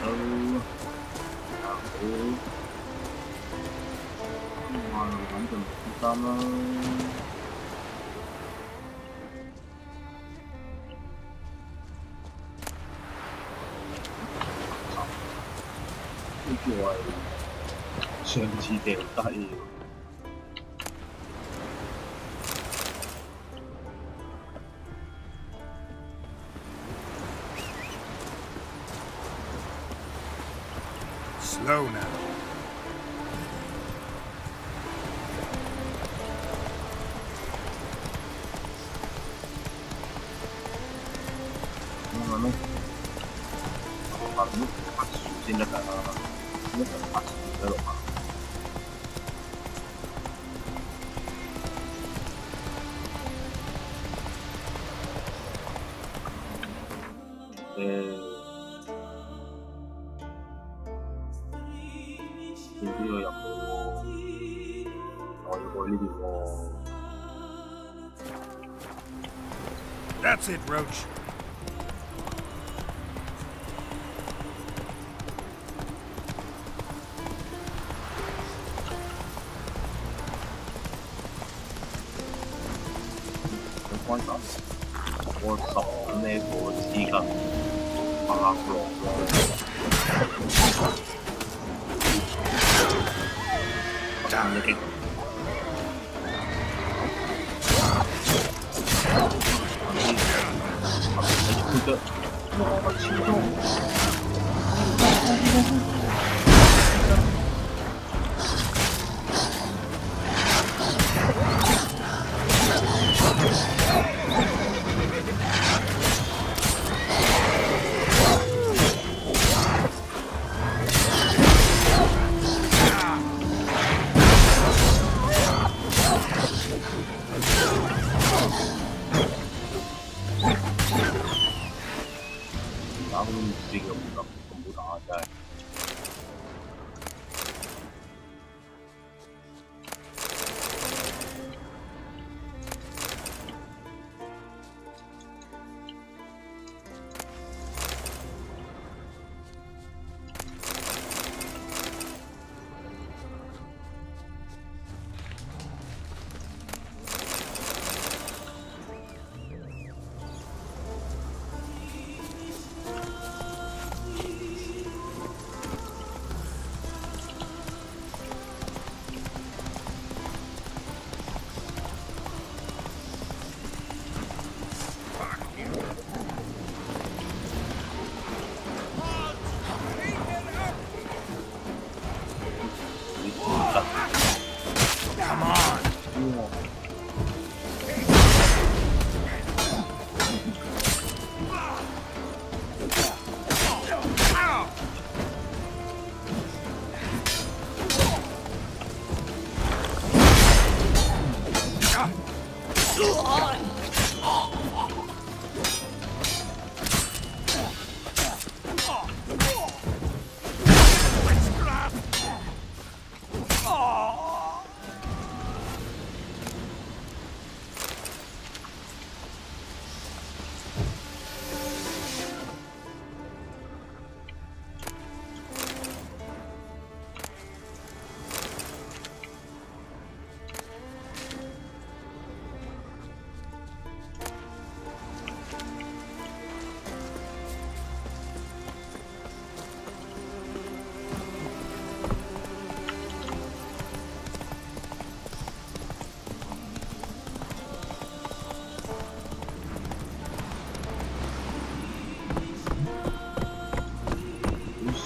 好，哇，反正唔擔啦。呢個係上次掉低。Slow now. Ano? Parang pasusin na pasusin na pa. Hindi ko yung That's it, Roach. Or something ne ko siga makaklo. Pagkakalagay.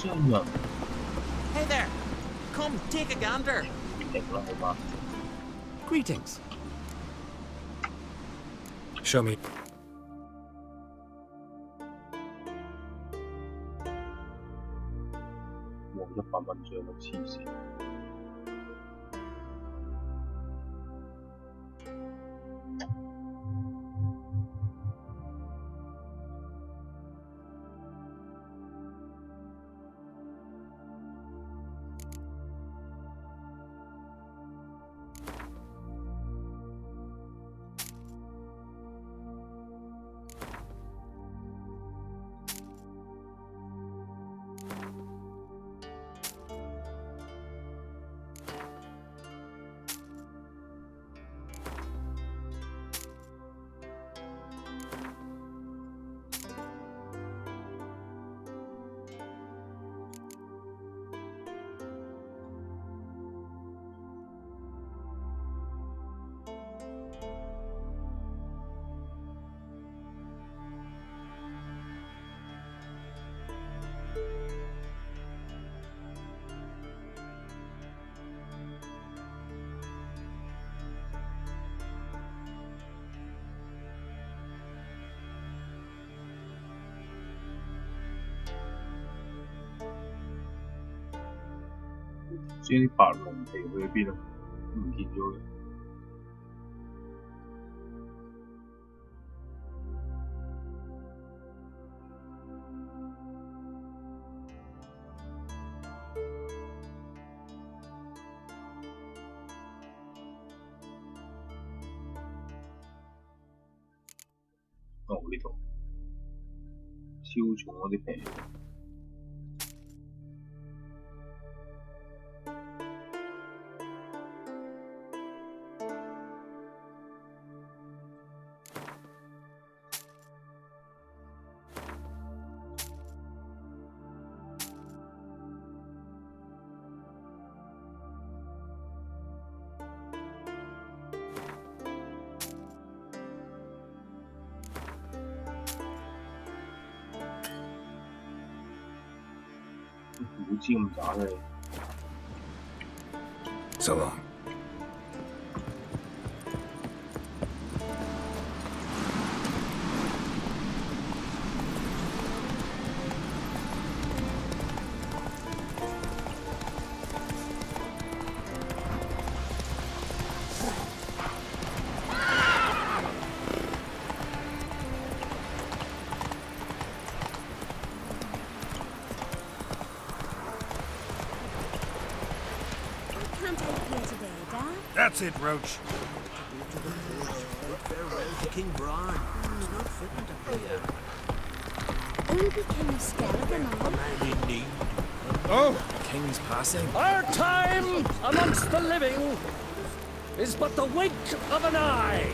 Come on. Hey there! Come take a gander! Greetings. Show me. $100張都黐線。即係白龍皮去咗邊啊？唔見咗嘅。哦，呢度超重嗰啲皮。唔知咁渣嘅。So long. That's it, Roach. King Bran. He's not fitting to play Only the King of Skeleton, a man in need. Oh! The king's passing. Our time amongst the living is but the wink of an eye.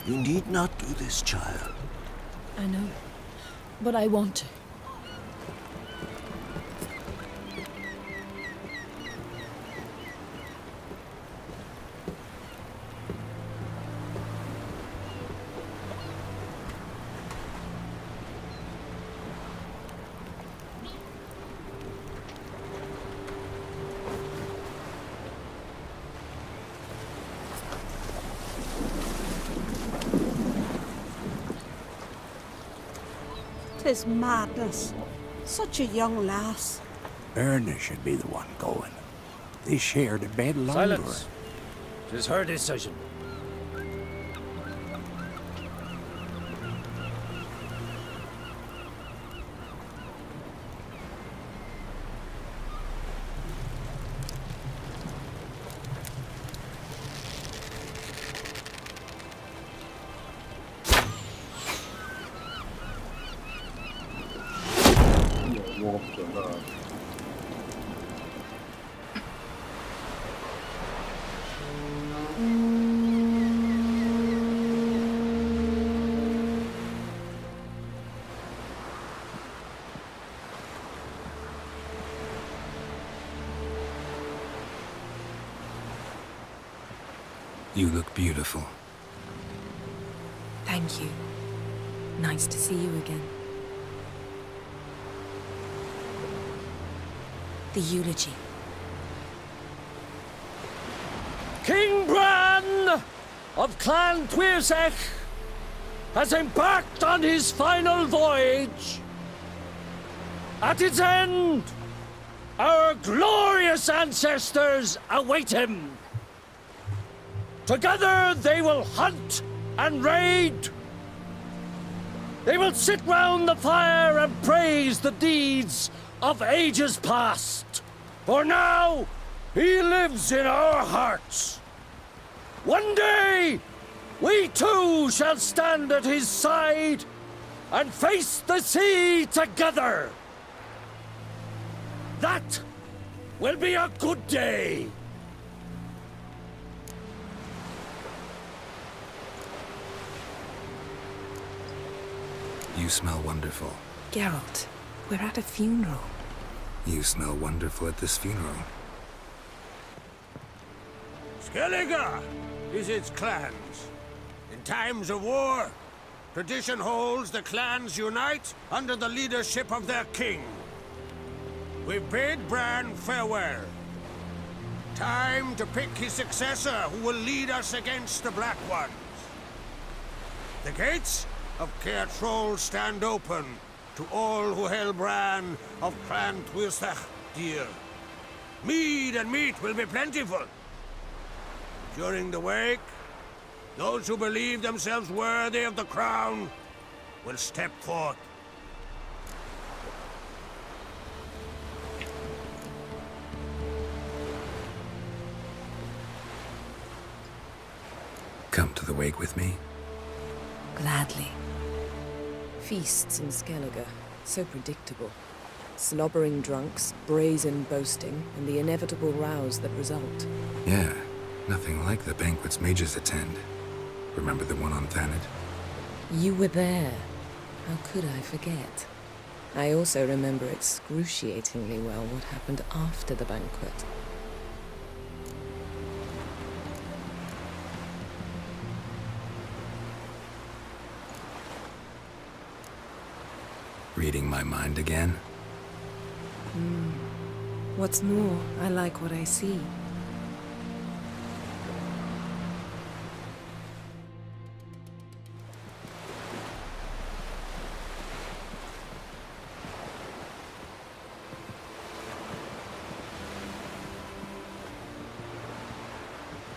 You need not do this, child. I know, but I want to. Tis madness. Such a young lass. Erna should be the one going. They shared a bed longer. Silence. 'Tis her decision. You look beautiful. Thank you. Nice to see you again. The eulogy. King Bran of Clan TheWitcherIII has embarked on his final voyage. At its end, our glorious ancestors await him. Together they will hunt and raid. They will sit round the fire and praise the deeds of ages past. For now, he lives in our hearts. One day, we too shall stand at his side and face the sea together. That will be a good day. You smell wonderful. Geralt, we're at a funeral. You smell wonderful at this funeral. Skellige visits clans. In times of war, tradition holds the clans unite under the leadership of their king. We bid Bran farewell. Time to pick his successor who will lead us against the Black Ones. The gates of Caer Troll stand open to all who hail Bran of Clan TheWitcherIII dear. Mead and meat will be plentiful. During the wake, those who believe themselves worthy of the crown will step forth. Come to the wake with me? Gladly. Feasts in Skellige, so predictable. Slobbering drunks, brazen boasting, and the inevitable rows that result. Yeah, nothing like the banquets mages attend. Remember the one on Thanet? You were there. How could I forget? I also remember excruciatingly well what happened after the banquet. Reading my mind again? What's more, I like what I see.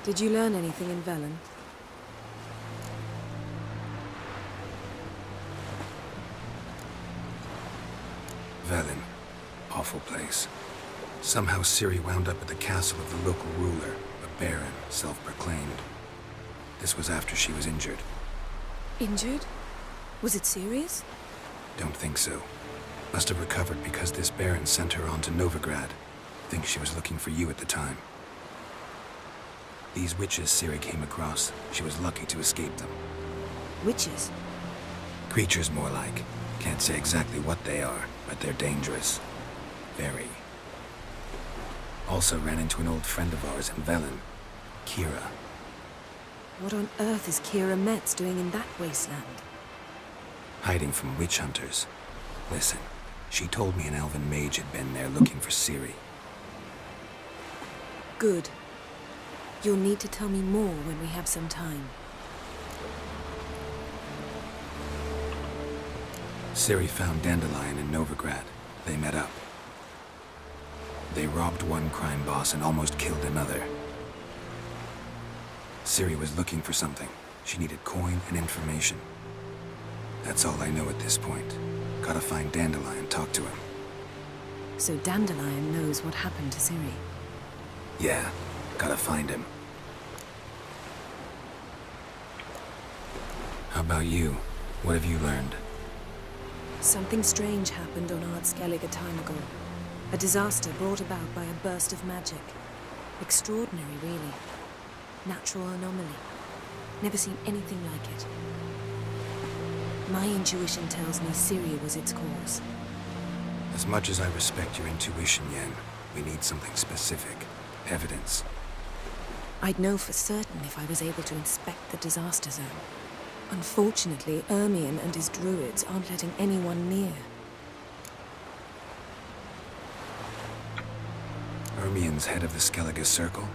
Did you learn anything in Velen? Velen. Awful place. Somehow Ciri wound up at the castle of the local ruler, a baron, self-proclaimed. This was after she was injured. Injured? Was it serious? Don't think so. Must have recovered because this baron sent her on to Novigrad. Think she was looking for you at the time. These witches Ciri came across, she was lucky to escape them. Witches? Creatures more like. Can't say exactly what they are, but they're dangerous. Very. Also ran into an old friend of ours in Velen, Kira. What on earth is Kira Metz doing in that wasteland? Hiding from witch hunters. Listen, she told me an elven mage had been there looking for Ciri. Good. You'll need to tell me more when we have some time. Ciri found Dandelion in Novigrad. They met up. They robbed one crime boss and almost killed another. Ciri was looking for something. She needed coin and information. That's all I know at this point. Gotta find Dandelion and talk to him. So Dandelion knows what happened to Ciri. Yeah, gotta find him. How about you? What have you learned? Something strange happened on Ard Skellige time ago. A disaster brought about by a burst of magic. Extraordinary, really. Natural anomaly. Never seen anything like it. My intuition tells me Ciri was its cause. As much as I respect your intuition, Yen, we need something specific. Evidence. I'd know for certain if I was able to inspect the disaster zone. Unfortunately, Ermion and his druids aren't letting anyone near. Ermion's head of the Skellige Circle?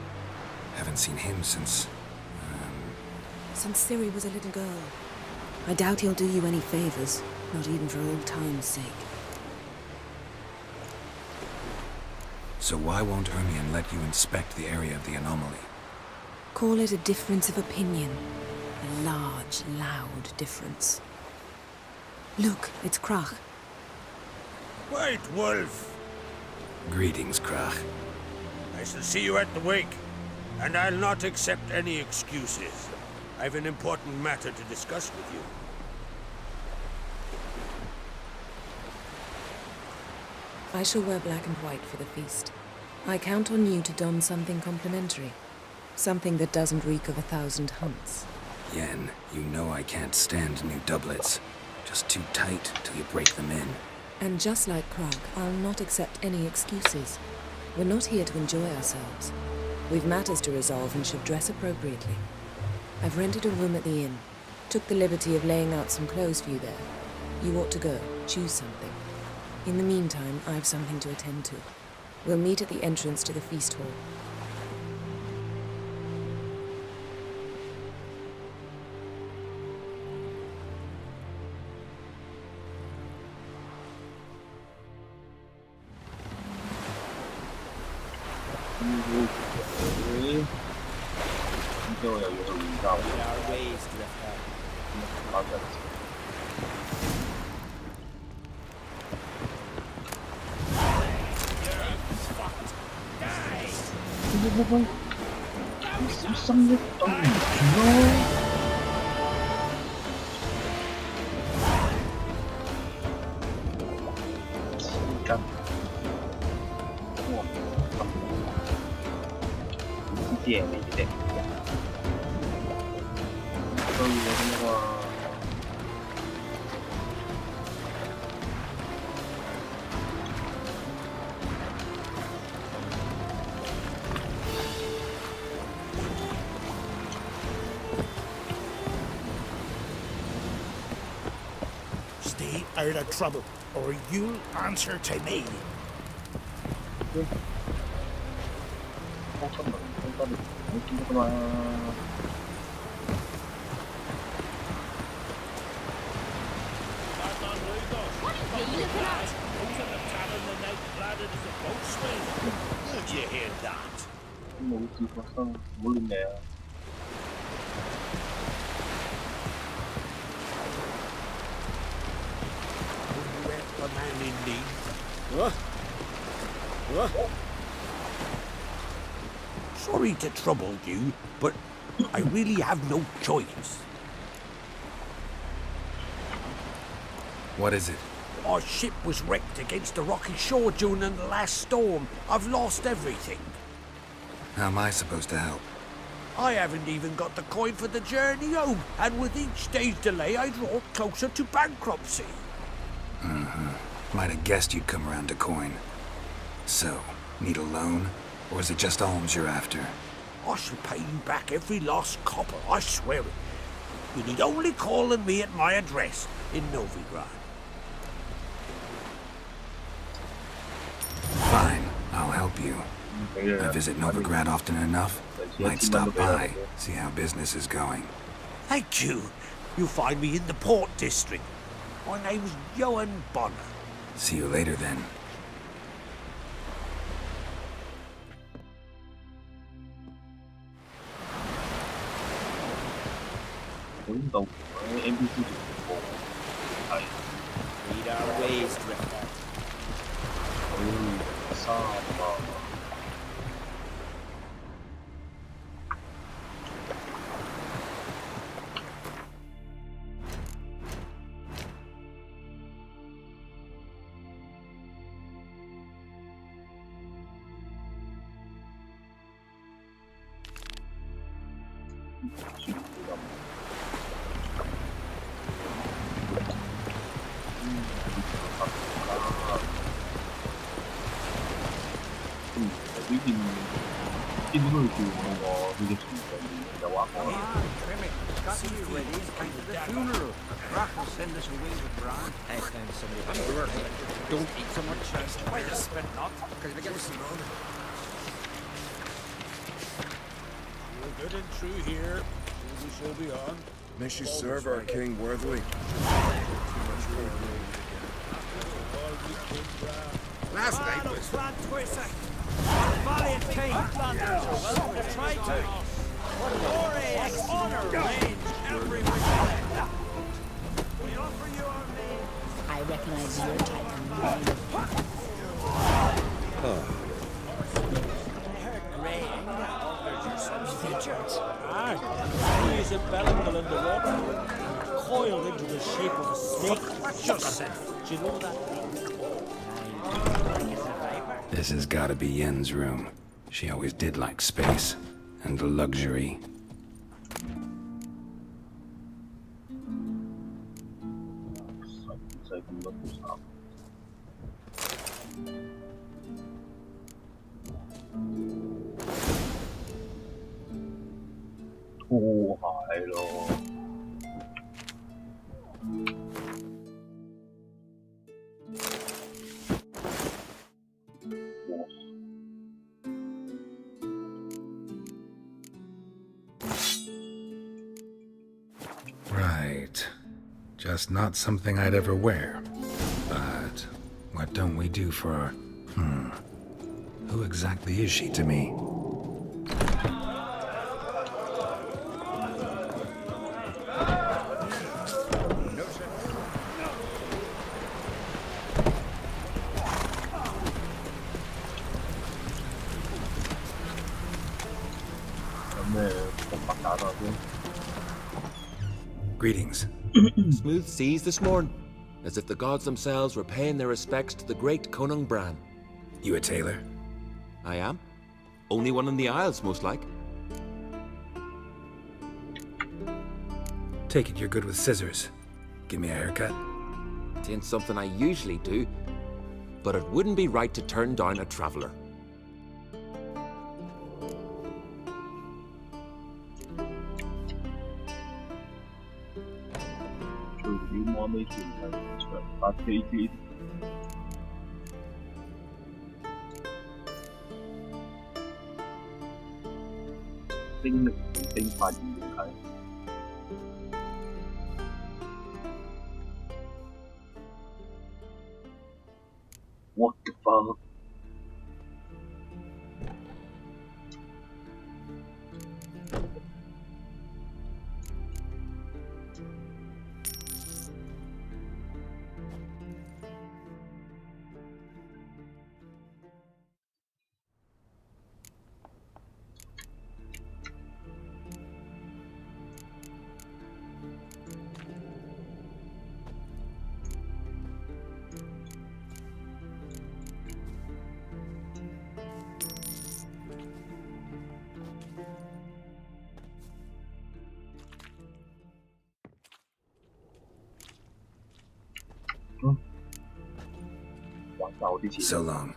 Haven't seen him since... Since Ciri was a little girl. I doubt he'll do you any favors, not even for old time's sake. So why won't Ermion let you inspect the area of the anomaly? Call it a difference of opinion. A large, loud difference. Look, it's Krach. White Wolf! Greetings, Krach. I shall see you at the wake, and I'll not accept any excuses. I've an important matter to discuss with you. I shall wear black and white for the feast. I count on you to don something complimentary. Something that doesn't reek of 1,000 hunts. Yen, you know I can't stand new doublets. Just too tight till you break them in. And just like Krug, I'll not accept any excuses. We're not here to enjoy ourselves. We've matters to resolve and should dress appropriately. I've rented a room at the inn. Took the liberty of laying out some clothes for you there. You ought to go. Choose something. In the meantime, I have something to attend to. We'll meet at the entrance to the feast hall.小心啲對唔住咯。黐筋。哇！呢啲嘢嚟嘅，對嘅嘛。Stay out of trouble, or you'll answer to me. Did you hear that? 冇事發生，唔好亂嚟啊！ A man in need. Sorry to trouble you, but I really have no choice. What is it? Our ship was wrecked against the rocky shore during the last storm. I've lost everything. How am I supposed to help? I haven't even got the coin for the journey home, and with each day's delay, I draw closer to bankruptcy. Might have guessed you'd come around to coin. So, need a loan? Or is it just alms you're after? I shall pay you back every lost copper, I swear it. You need only call on me at my address in Novigrad. Fine, I'll help you. I visit Novigrad often enough. Might stop by, see how business is going. Thank you. You'll find me in the Port District. My name's Johan Bonner. See you later then.本度喺 NPC 全部係 Read our ways, Drifter. 3啊！見到佢叫我喎，佢嘅場上面有話講。Don't eat so much. Try to spend not, because we get some on. We're good and true here. We shall be on. May she serve our king worthily. Last night was Valiant king, Flanders are welcome to try to. Glory and honor reigns everywhere. We offer you our name. I recognize your type of name. Graying offers you some features. Aye. He is impelled in the water, coiled into the shape of a snake. yourself. Do you know that? This has gotta be Yen's room. She always did like space and luxury. Right. Just not something I'd ever wear. But what don't we do for our... Who exactly is she to me? Greetings. Smooth seas this morn, as if the gods themselves were paying their respects to the great Conung Bran. You a tailor? I am. Only one in the Isles, most like. Take it you're good with scissors. Give me a haircut. It ain't something I usually do, but it wouldn't be right to turn down a traveler. What the fuck? So long.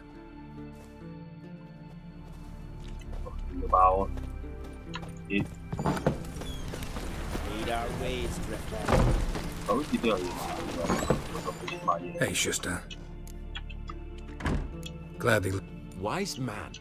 Need our ways, Drifter. Hey, Schuster. Gladly. Wise man.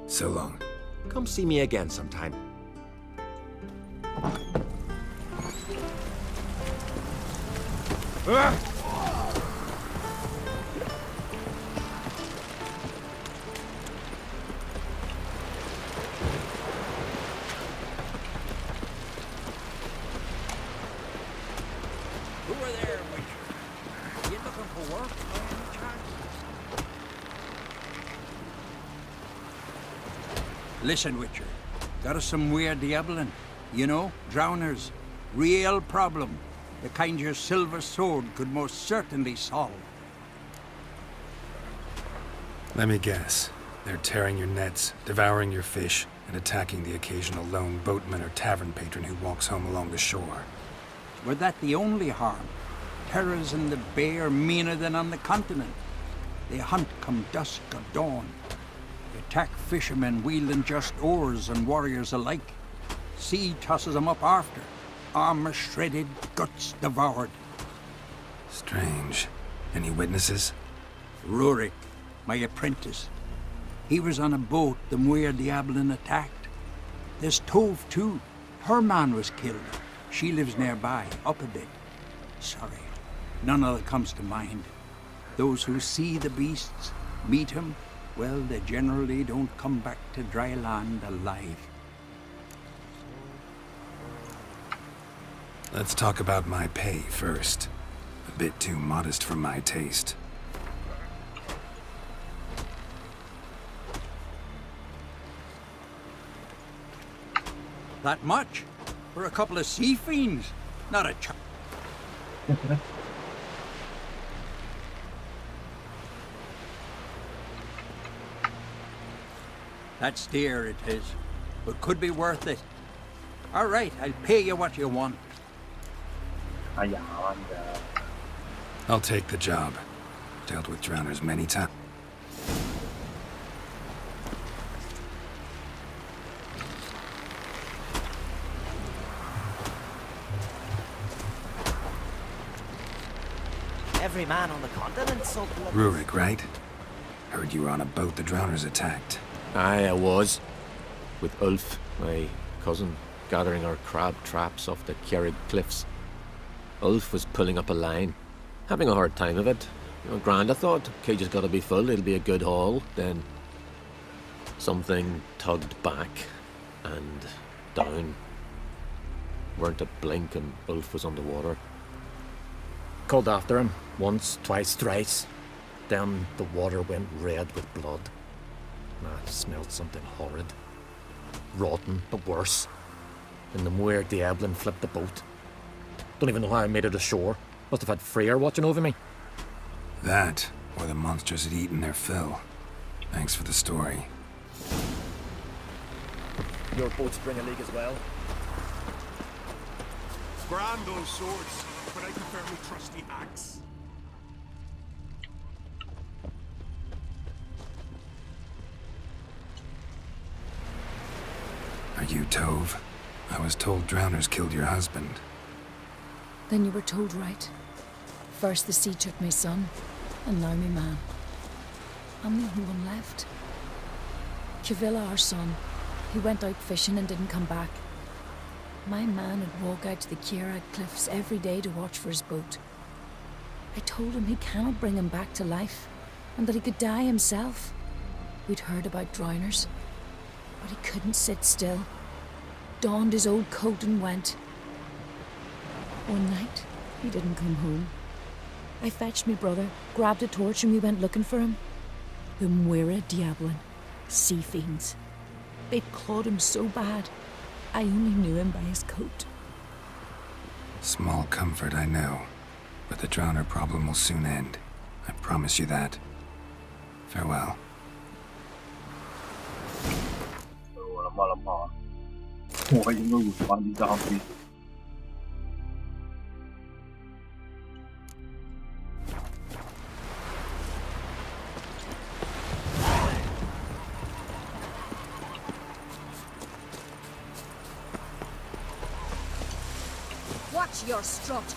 So long. Come see me again sometime. Who are there, Witcher? You looking for work? Listen, Witcher. Got us some weird diabolin. You know, drowners. Real problem. The kind your silver sword could most certainly solve. Let me guess. They're tearing your nets, devouring your fish, and attacking the occasional lone boatman or tavern patron who walks home along the shore. Were that the only harm? Terrors in the bay are meaner than on the continent. They hunt come dusk or dawn. They attack fishermen wielding just oars and warriors alike. Sea tosses them up after. Armor shredded, guts devoured. Strange. Any witnesses? Rurik, my apprentice. He was on a boat the Muir Diablin attacked. There's Tove, too. Her man was killed. She lives nearby, up a bit. Sorry, none other comes to mind. Those who see the beasts, meet him, well, they generally don't come back to dry land alive. Let's talk about my pay first. A bit too modest for my taste. That much? For a couple of sea fiends? Not a ch... That's dear, it is. But could be worth it. All right, I'll pay you what you want. I'll take the job. Dealt with drowners many times. Every man on the continent's so bloody... Rurik, right? Heard you were on a boat the drowners attacked. Aye, I was. With Ulf, my cousin, gathering our crab traps off the Kjerrig cliffs. Ulf was pulling up a line, having a hard time of it. You know, grand, I thought. Cage has got to be full, it'll be a good haul. Then something tugged back and down. Weren't a blink and Ulf was underwater. Called after him, once, twice, thrice. Then the water went red with blood. I smelled something horrid. Rotten, but worse. And the Muir Diablin flipped the boat. Don't even know how I made it ashore. Must have had Freyr watching over me. That, or the monsters had eaten their fill. Thanks for the story. Your boats bring a leak as well. Grand those swords, but I prefer my trusty axe. Are you Tove? I was told drowners killed your husband. Then you were told right. First the sea took my son, and now me man. I'm the only one left. Kjavilla, our son, he went out fishing and didn't come back. My man would walk out to the Kjerrig cliffs every day to watch for his boat. I told him he cannot bring him back to life, and that he could die himself. We'd heard about drowners, but he couldn't sit still. Donned his old coat and went. One night, he didn't come home. I fetched me brother, grabbed a torch, and we went looking for him. The Muir Diablin, sea fiends. They'd clawed him so bad, I only knew him by his coat. Small comfort, I know. But the drowner problem will soon end. I promise you that. Farewell. Watch your strut.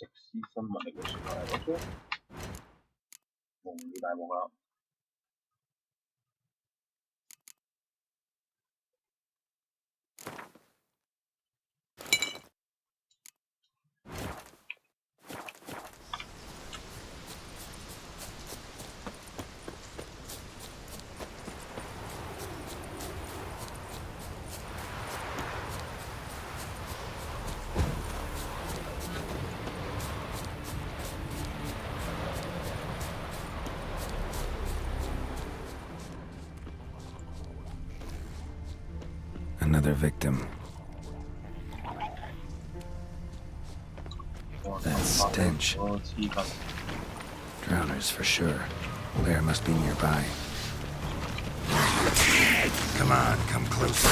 食屍生物嚟嘅算係嗰張，蒙你大鑊啦！Another victim. That stench. Drowners for sure. Blair must be nearby. Come on, come closer.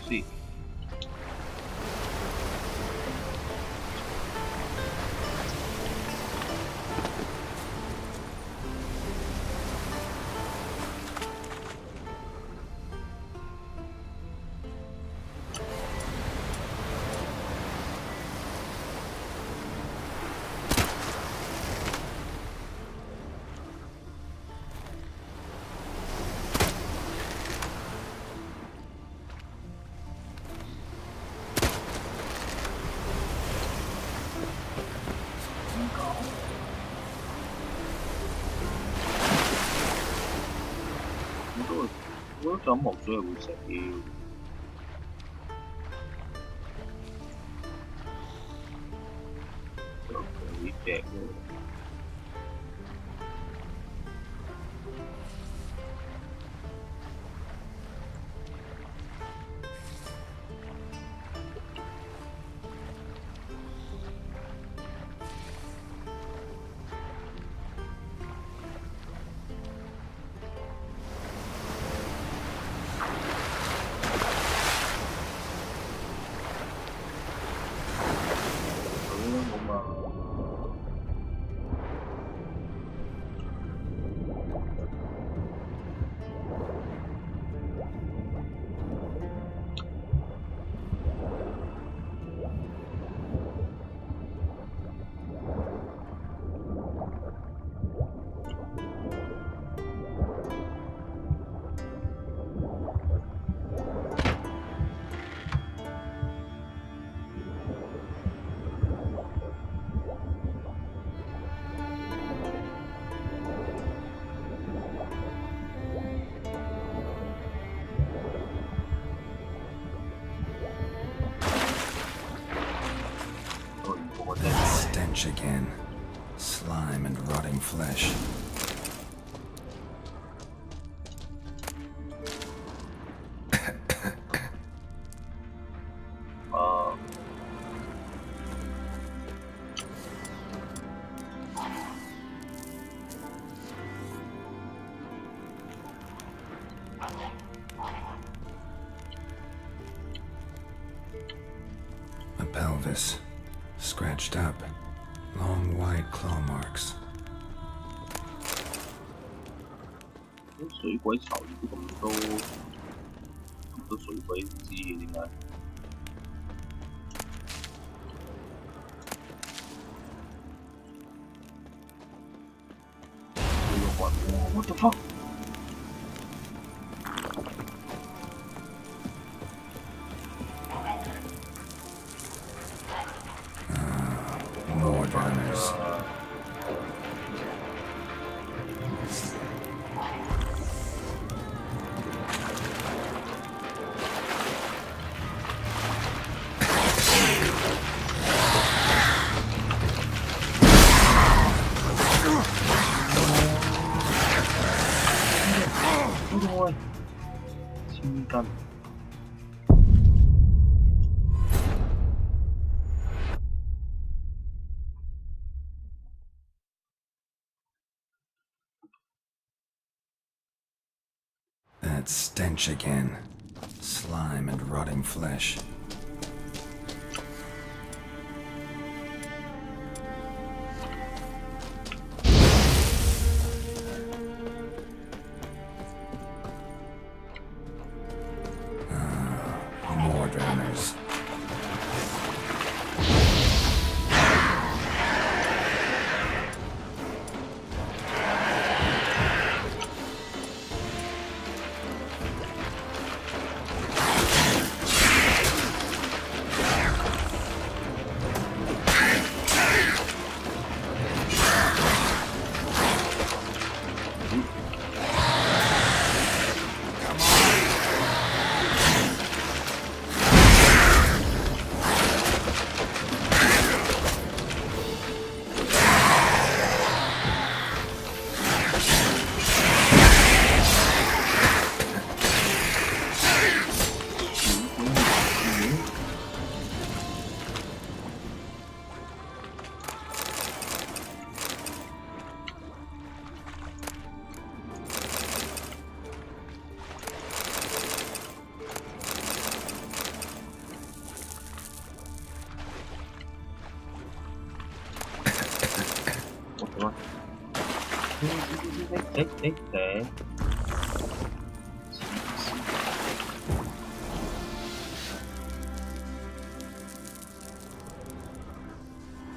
Sí.我都想冇水係會死，有幾隻喎。Stench again. Slime and rotting flesh. A surface. Scratched up. Long, wide claw marks. 水鬼巢如果咁多水鬼唔知嘅點解？What the fuck? More drowners. Ôi, xin cần. That stench again. Slime and rotting flesh. More drowners.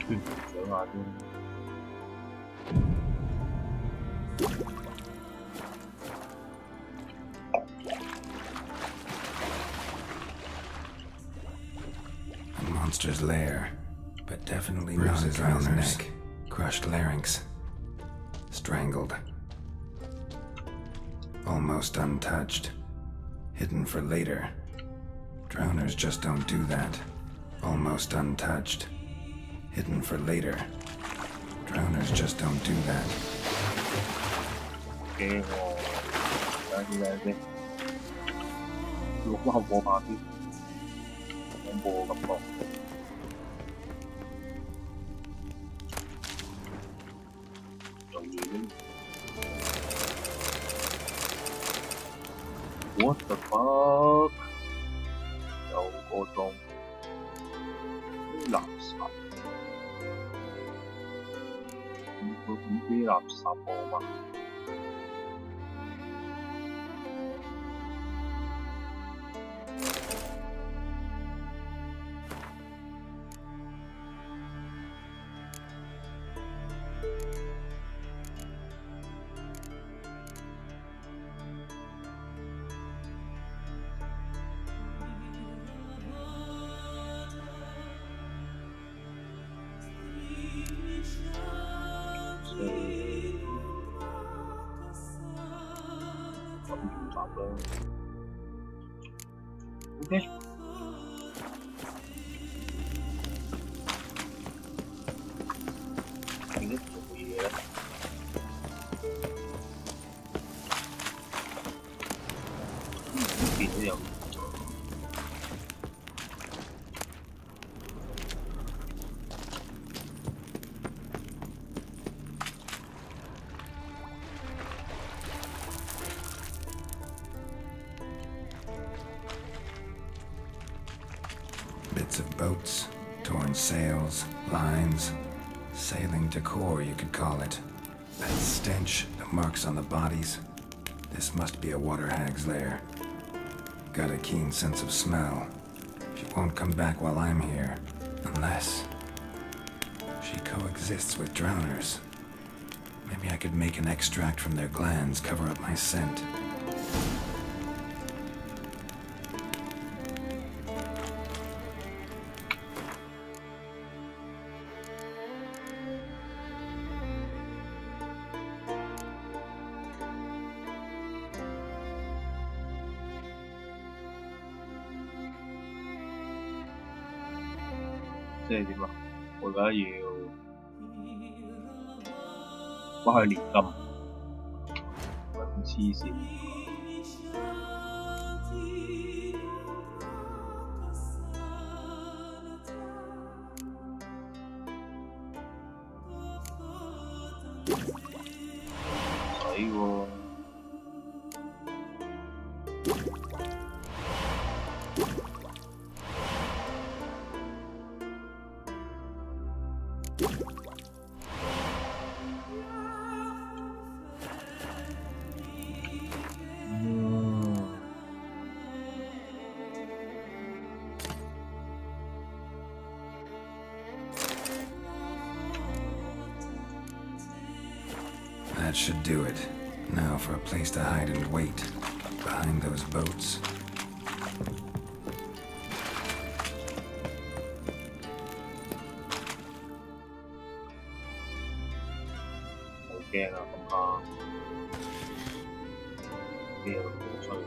Để sửa lại luôn. A monster's lair, but definitely bruises on his neck, crushed larynx, strangled. Almost untouched. Hidden for later. Drowners just don't do that. Almost untouched. Hidden for later. Drowners just don't do that. Okay, Lúc có không bộ mà chứ. Không bộ gặp bộ. Rồi gì nữa? What the fuck? Đâu có trong垃圾，佢點啲垃圾我嘛？OK。點解做嘢咧？呢邊都有。Bits of boats, torn sails, lines, sailing decor, you could call it. That stench, the marks on the bodies. This must be a water hag's lair. Got a keen sense of smell. She won't come back while I'm here, unless she coexists with drowners. Maybe I could make an extract from their glands cover up my scent.即係點啊？我而家要返去煉金，咁黐線。唔使喎。That should do it. Now for a place to hide and wait. Behind those boats. 好驚啊！咁下咩都冇吹。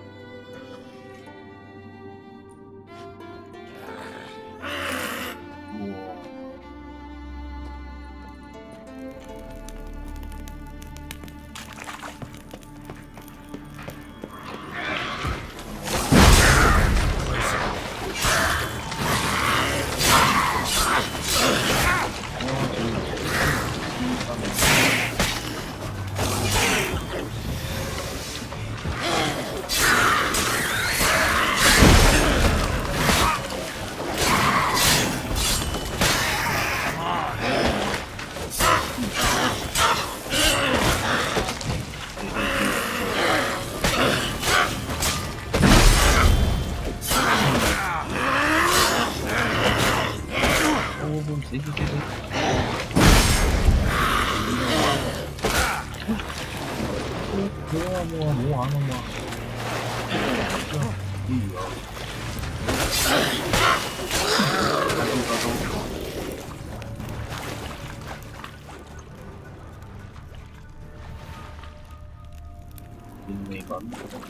便利品同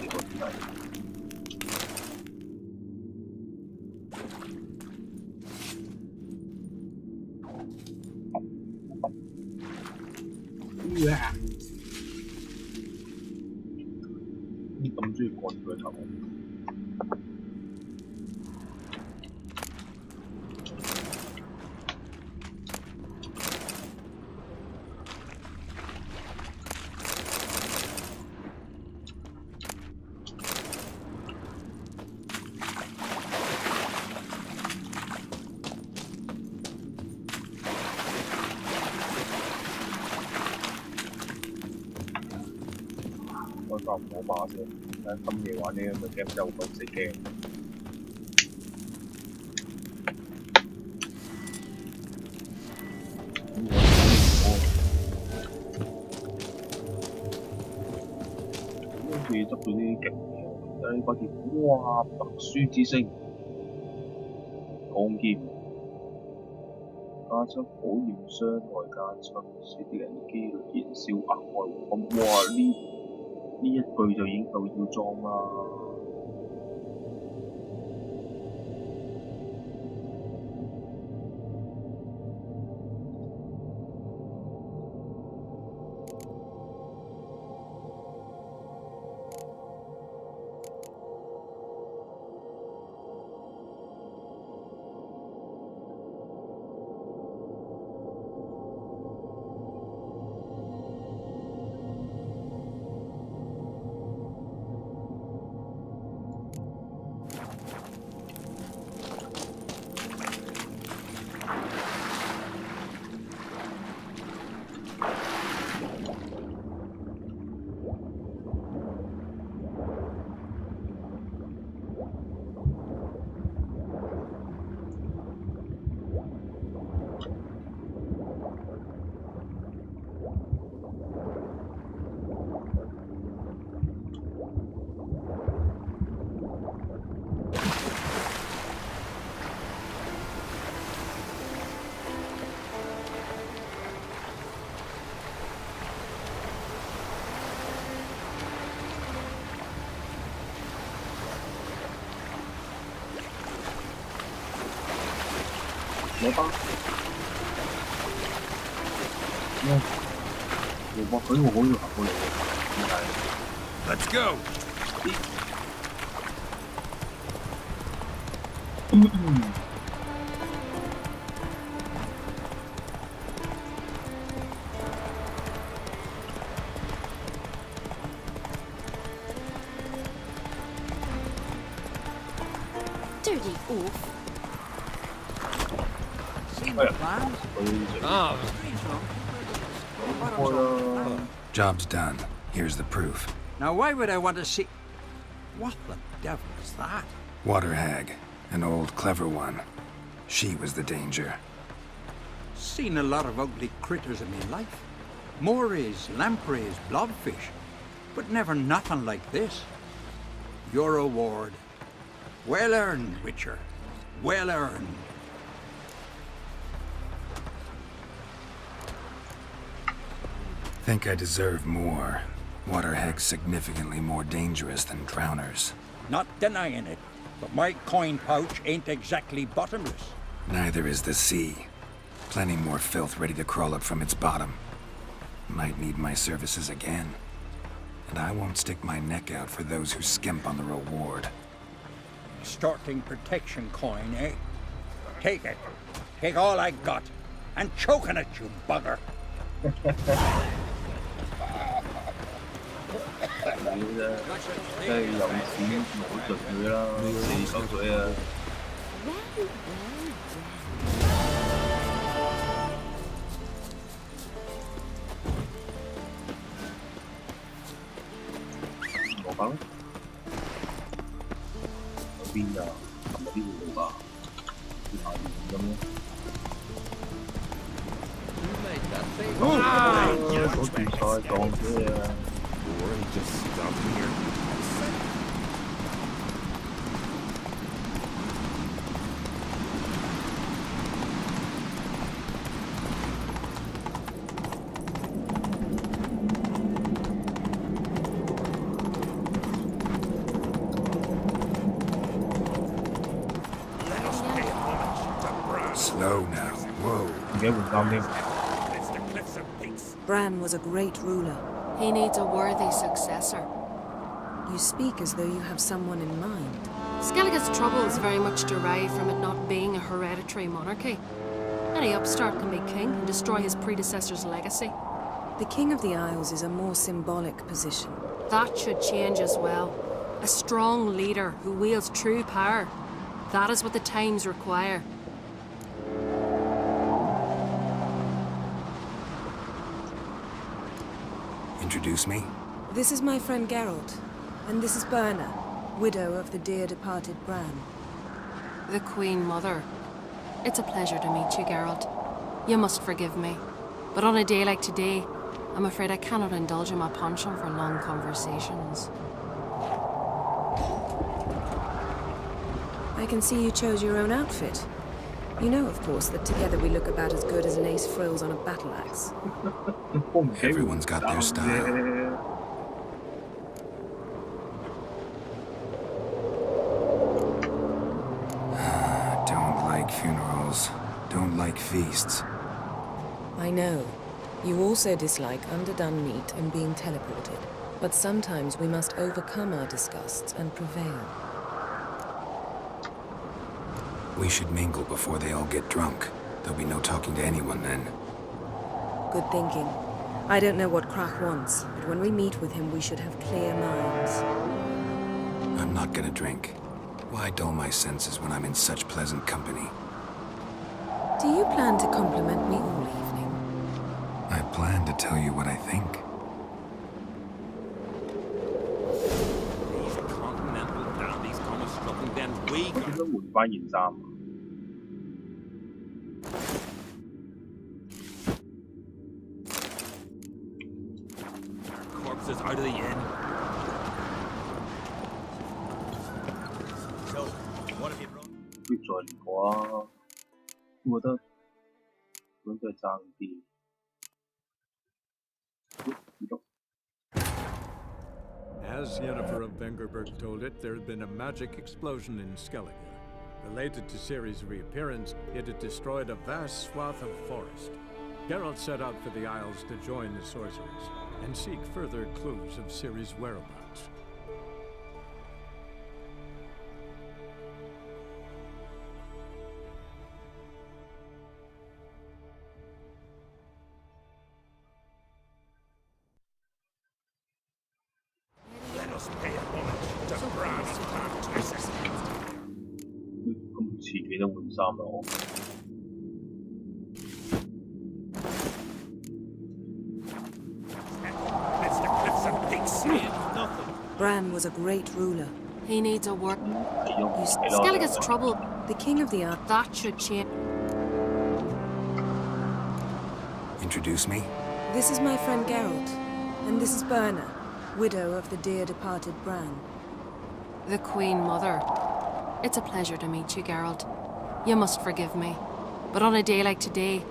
幾個點你咁中意割佢頭？我就唔好把先，深夜玩呢咁嘅 game 真係好鬼死驚。好似執到啲勁嘢，睇嗰條哇特殊之星，鋼劍，加速火焰傷害加速，使敵人機率燃燒額外黃金。哇！呢一句就已經夠要裝啦。攞吧。哇！佢我好要行過嚟喎，點解？Let's go. 啊 Job's done. Here's the proof. Now, why would I want to see... What the devil is that? Water hag. An old, clever one. She was the danger. Seen a lot of ugly critters in my life. Morays, lampreys, blobfish. But never nothing like this. Your reward. Well earned, Witcher. Well earned. Think I deserve more. Water hags significantly more dangerous than drowners. Not denying it, but my coin pouch ain't exactly bottomless. Neither is the sea. Plenty more filth ready to crawl up from its bottom. Might need my services again. And I won't stick my neck out for those who skimp on the reward. Extorting protection coin, eh? Take it. Take all I got. And choking it, you bugger. 即係有錢冇盡佢啦，4嚿水啊！我講喺邊㗎？係咪呢度㗎？啲下面咁樣。嗰段賽撞咗你啊！ Just stop here. Slow now. Whoa. Bran was a great ruler. He needs a worthy successor. You speak as though you have someone in mind. Skellige's troubles very much derive from it not being a hereditary monarchy. Any upstart can be king and destroy his predecessor's legacy. The King of the Isles is a more symbolic position. That should change as well. A strong leader who wields true power. That is what the times require. Introduce me? This is my friend Geralt, and this is Berna, widow of the dear departed Bran. The Queen Mother. It's a pleasure to meet you, Geralt. You must forgive me, but on a day like today, I'm afraid I cannot indulge in my penchant for long conversations. I can see you chose your own outfit. You know, of course, that together we look about as good as an ace frills on a battle axe. Everyone's got their style. Don't like funerals. Don't like feasts. I know. You also dislike underdone meat and being teleported. But sometimes we must overcome our disgusts and prevail. We should mingle before they all get drunk. There'll be no talking to anyone then. Good thinking. I don't know what Krach wants, but when we meet with him, we should have clear minds. I'm not gonna drink. Why dull my senses when I'm in such pleasant company? Do you plan to compliment me all evening? I plan to tell you what I think. These continental dandies come a struggling them weak. 點解換翻件衫？ Corpses out of the inn. So, what have you brought? 不如再練過啊！我覺得咁真係爭啲。As Yennefer of Vengerberg told it, there had been a magic explosion in Skellige. related to Ciri's reappearance, it had destroyed a vast swath of forest. Geralt set out for the Isles to join the sorcerers and seek further clues of Ciri's whereabouts. Let us pay homage to Bran's ancestors. 咁遲記得換衫啦我。It's the cliffs and peaks. Bran was a great ruler. He needs a work. You Skellige's trouble. The king of the Ark. That should change. Introduce me? This is my friend Geralt, and this is Birna, widow of the dear departed Bran. The Queen Mother. It's a pleasure to meet you, Geralt. You must forgive me, but on a day like today,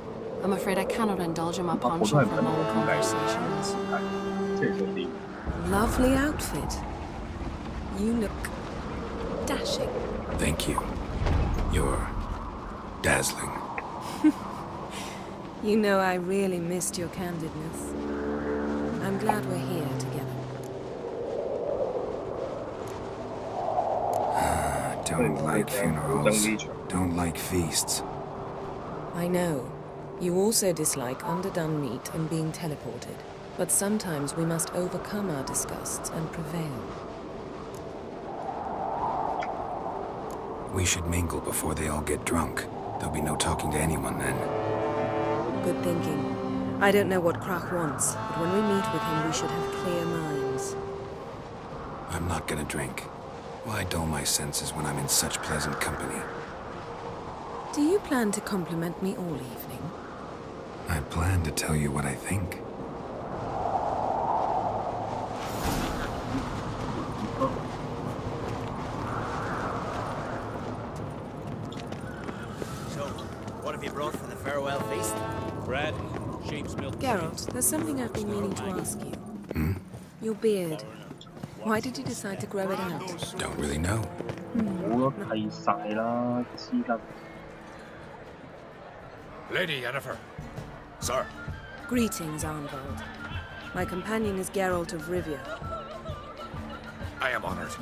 I'm afraid I cannot indulge in my penchant for long conversations. Lovely outfit. You look dashing. Thank you. You're dazzling. You know, I really missed your candidness. I'm glad we're here together. Don't like funerals. Don't like feasts. I know. You also dislike underdone meat and being teleported. But sometimes we must overcome our disgusts and prevail. We should mingle before they all get drunk. There'll be no talking to anyone then. Good thinking. I don't know what Krach wants, but when we meet with him, we should have clear minds. I'm not gonna drink. Why dull my senses when I'm in such pleasant company? Do you plan to compliment me all evening? I plan to tell you what I think. So, what have you brought for the farewell feast? Bread, sheep's milk. Geralt, there's something I've been meaning to ask you. Your beard. Why did you decide to grow it out? Don't really know. Lady Yennefer. Sir. Greetings, Arnvald. My companion is Geralt of Rivia. I am honored.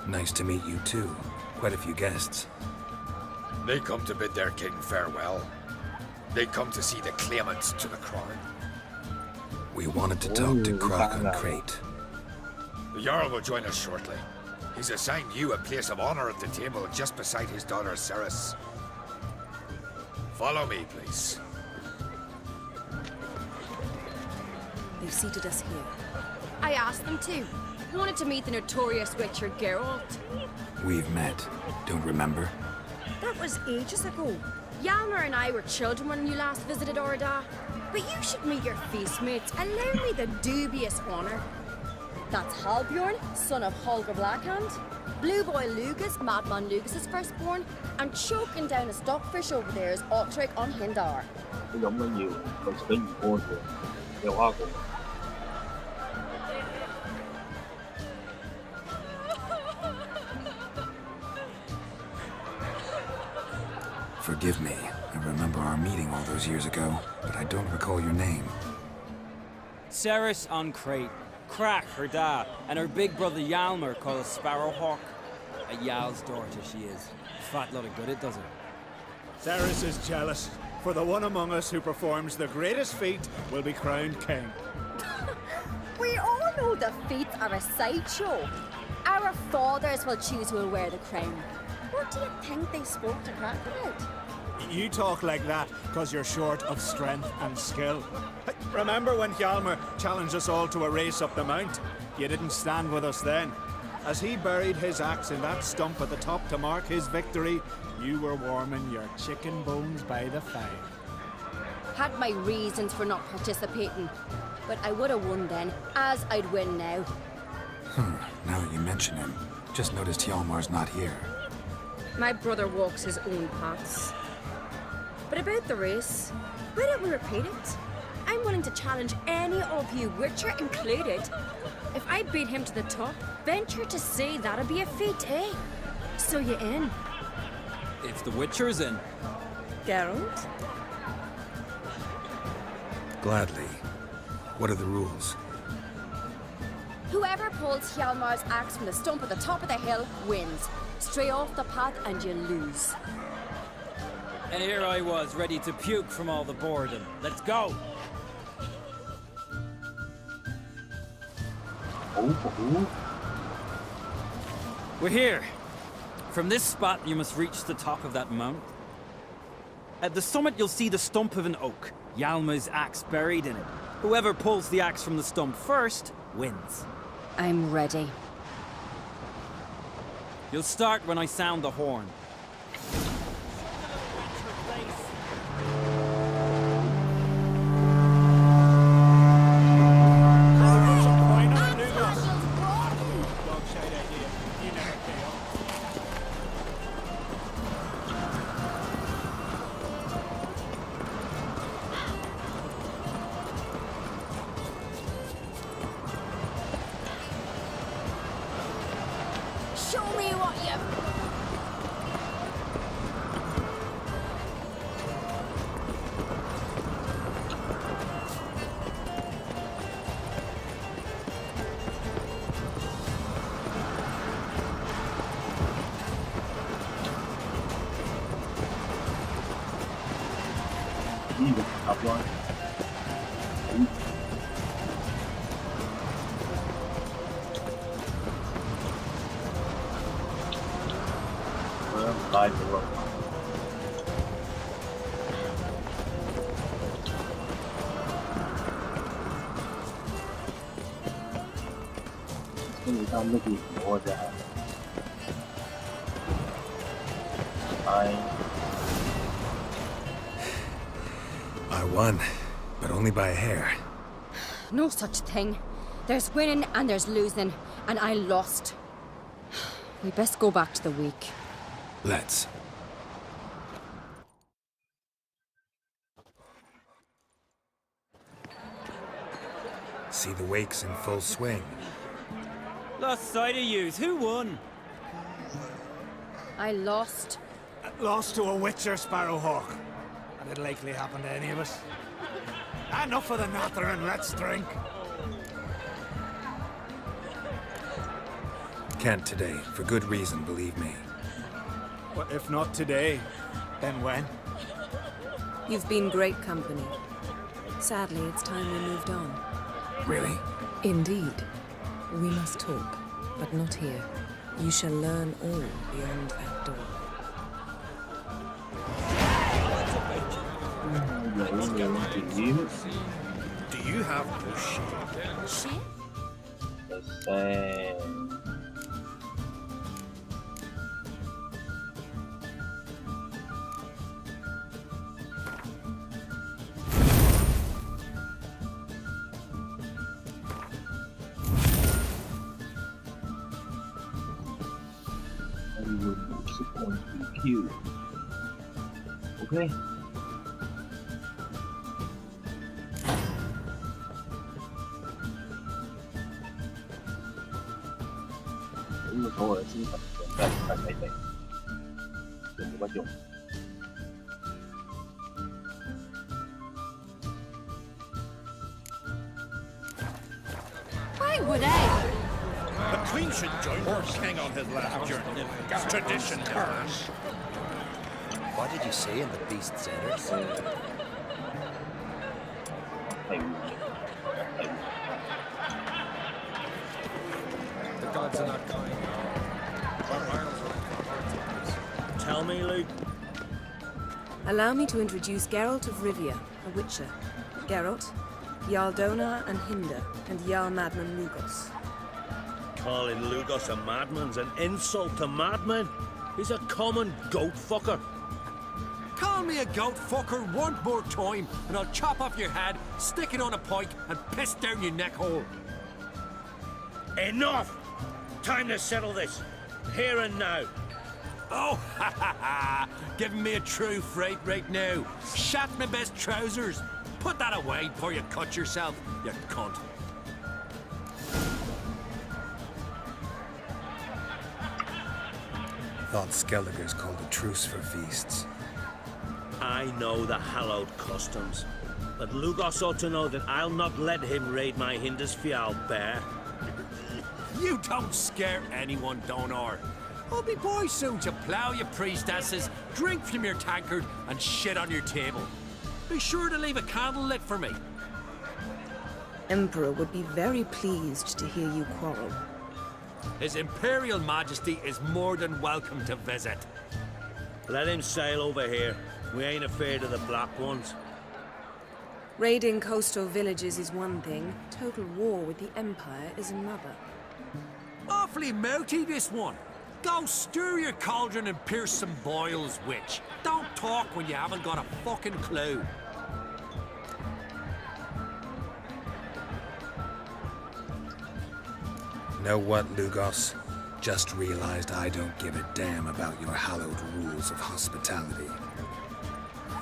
Nice to meet you too. Quite a few guests. They come to bid their king farewell. They come to see the claimants to the crown. We wanted to talk to Krach and Crate. The Jarl will join us shortly. He's assigned you a place of honor at the table just beside his daughter Ceres. Follow me, please. They've seated us here. I asked them to. Wanted to meet the notorious Witcher Geralt. We've met. Don't remember? That was ages ago. Hjalmar and I were children when you last visited Orda. But you should meet your feast mates. Allow me the dubious honor. That's Halbjorn, son of Holger Blackhand. Blue Boy Lugas, Madman Lugas' firstborn. And choking down a stockfish over there is Ottric on Hindar. Forgive me. I remember our meeting all those years ago, but I don't recall your name. Ceres on Crate. Krach, her dad, and her big brother Hjalmar called Sparrowhawk. A Jarl's daughter she is. Fat lot of good it does her. Ceres is jealous, for the one among us who performs the greatest feat will be crowned king. We all know the feats are a sideshow. Our fathers will choose who will wear the crown. What do you think they spoke to Krach about? You talk like that because you're short of strength and skill. Remember when Hjalmar challenged us all to a race up the mount? You didn't stand with us then. As he buried his axe in that stump at the top to mark his victory, you were warming your chicken bones by the fire. Had my reasons for not participating, but I would have won then, as I'd win now. Now that you mention him, just noticed Hjalmar's not here. My brother walks his own paths. But about the race, why don't we repeat it? I'm willing to challenge any of you, Witcher included. If I beat him to the top, venture to say that'd be a feat, eh? So you in? If the Witcher's in. Geralt? Gladly. What are the rules? Whoever pulls Hjalmar's axe from the stump at the top of the hill wins. Stray off the path and you lose. And here I was, ready to puke from all the boredom. Let's go! We're here. From this spot, you must reach the top of that mountain. At the summit, you'll see the stump of an oak. Hjalmar's axe buried in it. Whoever pulls the axe from the stump first, wins. I'm ready. You'll start when I sound the horn. Show me what you... Top one. Live world. Cái người ta mới gì mua ra. I won, but only by a hair. No such thing. There's winning and there's losing, and I lost. We best go back to the week. Let's. See the wakes in full swing. Lost sight of yous. Who won? I lost. Lost to a Witcher, Sparrowhawk. And it'll likely happen to any of us. Enough of the natter and let's drink. Can't today, for good reason, believe me. Well, if not today, then when? You've been great company. Sadly, it's time we moved on. Really? Indeed. We must talk, but not here. You shall learn all beyond that door. Do you have bush? Okay. Cái số là chiến thuật cần phải phải tiền đừng có dùng. Why would I? The Queen should join her king on his last journey. It's tradition. What did you say in the beast's centers? The gods are not kind. Tell me, Luke. Allow me to introduce Geralt of Rivia, a Witcher. Geralt, Jarl Dona and Hinder, and Jarl Madman Lugos. Calling Lugos a madman's an insult to madmen. He's a common goat fucker. Call me a goat fucker one more time, and I'll chop off your head, stick it on a pike, and piss down your neck hole. Enough! Time to settle this. Here and now. Oh, ha ha ha! Giving me a true fright right now. Shat my best trousers. Put that away before you cut yourself, you cunt. Thought Skelliger's called a truce for feasts. I know the hallowed customs, but Lugos ought to know that I'll not let him raid my Hindisfial bear. You don't scare anyone, Donor. I'll be boy soon to plough your priestesses, drink from your tankard, and shit on your table. Be sure to leave a candle lit for me. Emperor would be very pleased to hear you quarrel. His Imperial Majesty is more than welcome to visit. Let him sail over here. We ain't afraid of the Black Ones. Raiding coastal villages is one thing. Total war with the Empire is another. Awfully mouty, this one. Go stir your cauldron and pierce some boils, witch. Don't talk when you haven't got a fucking clue. Know what, Lugos? Just realized I don't give a damn about your hallowed rules of hospitality.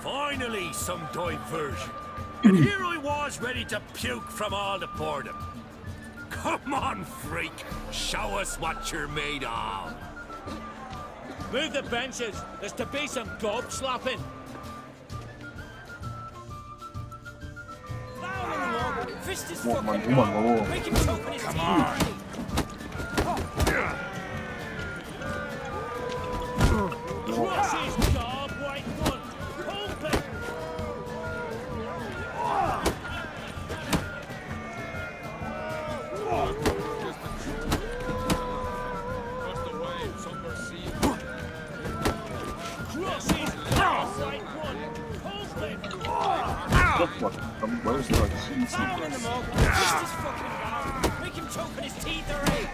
Finally, some diversion. And here I was ready to puke from all the boredom. Come on, freak. Show us what you're made of. Move the benches. There's to be some gob slapping. Fist is fucking gone. Make him choke on his Come on. Crush his gob, white one. Open. Make him choke on his teeth already.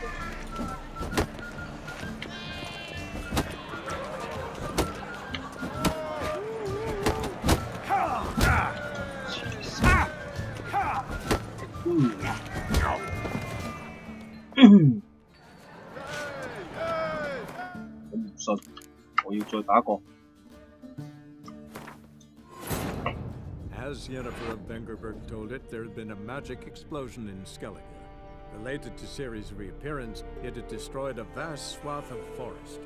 As Yennefer of Vengerberg told it, there had been a magic explosion in Skellige. Related to Ciri's reappearance, it had destroyed a vast swath of forest.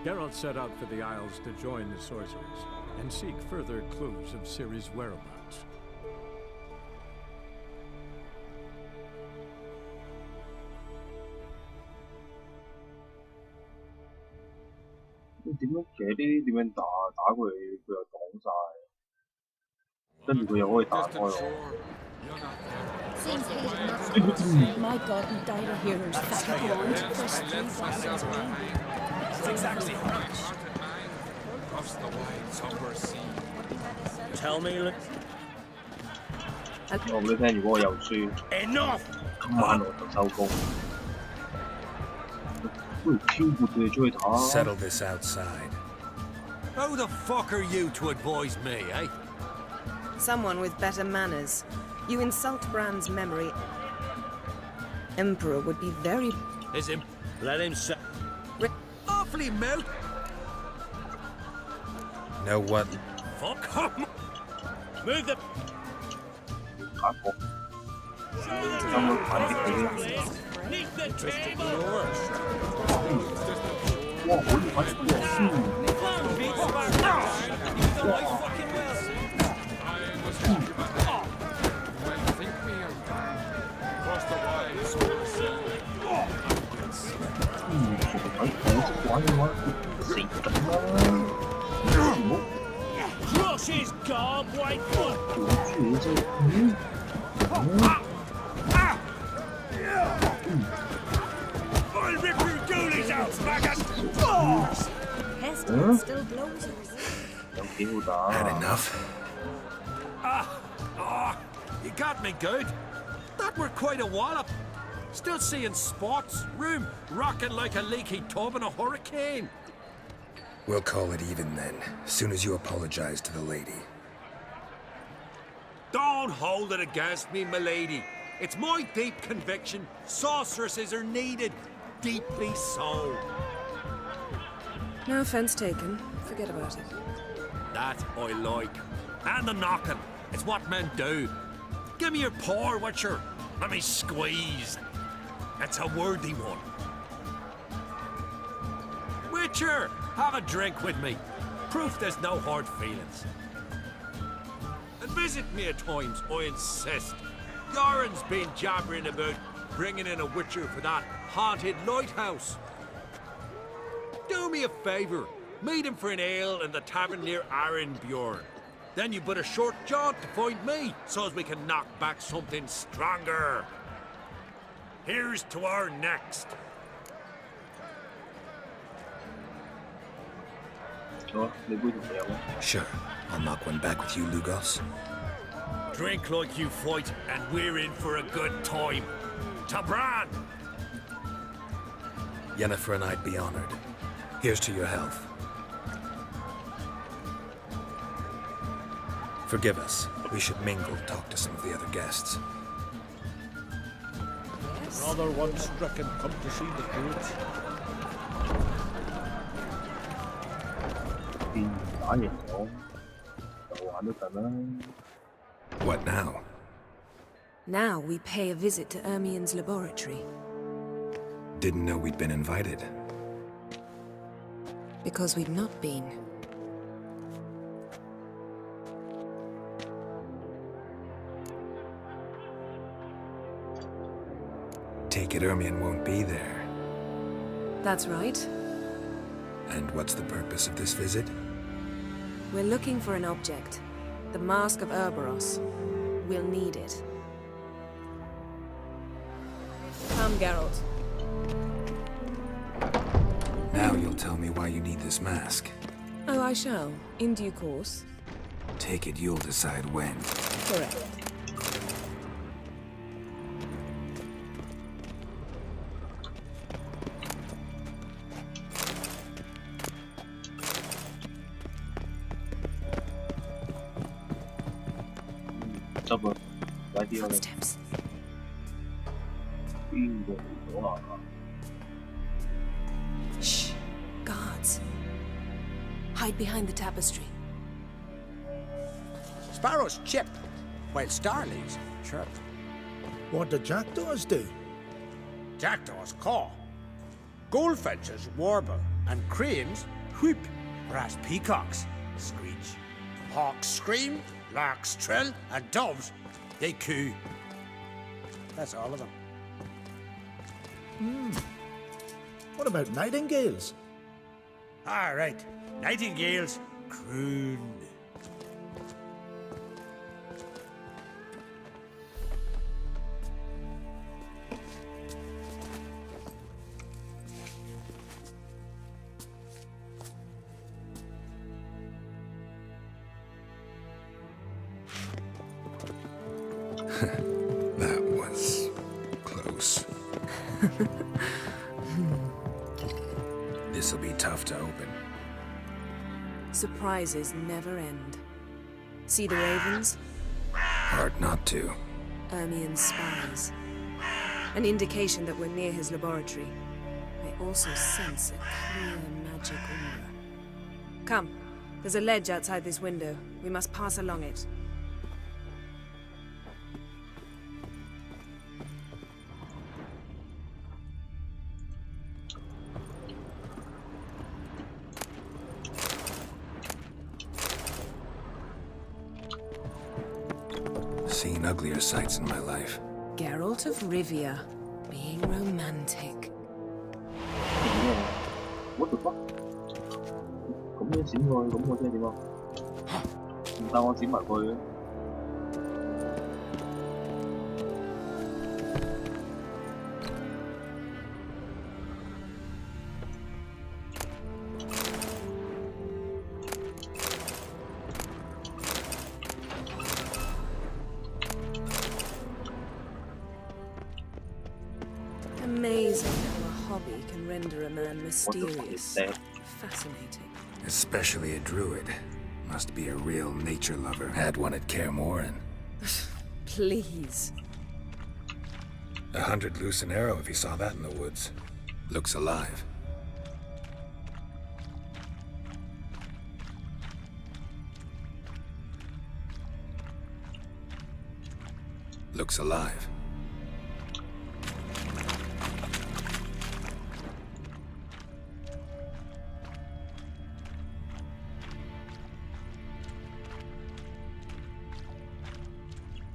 Geralt set out for the Isles to join the sorcerers and seek further clues of Ciri's whereabouts. My God, we died of heroes. Tell me, Enough! 今晚我就收工。不如挑撥佢哋出去打。Settle this outside. Who the fuck are you to advise me, eh? Someone with better manners. You insult Bran's memory. Emperor would be very... Let him say... Awfully melt. Know what? Fuck him. Move the... Leave the table! Crush his gob, white foot! I'll rip your ghoulies out, maggot! Heston still blows Had enough? You got me good. That were quite a wallop. Still seeing spots, room rocking like a leaky tub in a hurricane. We'll call it even then, soon as you apologize to the lady. Don't hold it against me, milady. It's my deep conviction sorceresses are needed. Deeply so. No offense taken. Forget about it. That I like. And the knocking. It's what men do. Give me your paw, Witcher. Let me squeeze. It's a worthy one. Witcher, have a drink with me. Proof there's no hard feelings. And visit me at times, I insist. Yoren's been jabbering about bringing in a Witcher for that haunted lighthouse. Do me a favour. Meet him for an ale in the tavern near Arenbjorn. Then you but a short jaunt to find me, so as we can knock back something stronger. Here's to our next. Sure, I'll knock one back with you, Lugos. Drink like you fight, and we're in for a good time. To Bran! Yennefer and I'd be honored. Here's to your health. Forgive us. We should mingle, talk to some of the other guests. Another one stricken come to see the goods. What now? Now we pay a visit to Ermien's laboratory. Didn't know we'd been invited. Because we've not been. Take it Ermien won't be there. That's right. And what's the purpose of this visit? We're looking for an object. The Mask of Urboros. We'll need it. Come, Geralt. Now you'll tell me why you need this mask. Oh, I shall. In due course. Take it you'll decide when. Correct. Footsteps. Shh. Guards. Hide behind the tapestry. Sparrows chip, while starlings chirp. What do jackdaws do? Jackdaws caw. Goldfinches warble, and cranes whoop, whereas peacocks screech. Hawks scream, larks trill, and doves, they coo. That's all of them. What about nightingales? All right, nightingales croon. That was close. This'll be tough to open. Surprises never end. See the ravens? Hard not to. Ermien's spies. An indication that we're near his laboratory. I also sense a clear magic aura. Come. There's a ledge outside this window. We must pass along it. Seen uglier sights in my life. Geralt of Rivia, being romantic. What the fuck？ 咁樣閃過去，咁我即係點啊？唔帶我閃埋過去嘅。Amazing how a hobby can render a man mysterious. Fascinating. Especially a druid. Must be a real nature lover. Had one at Kaer Morhen. Please. 100 loose an arrow if he saw that in the woods. Looks alive. Looks alive.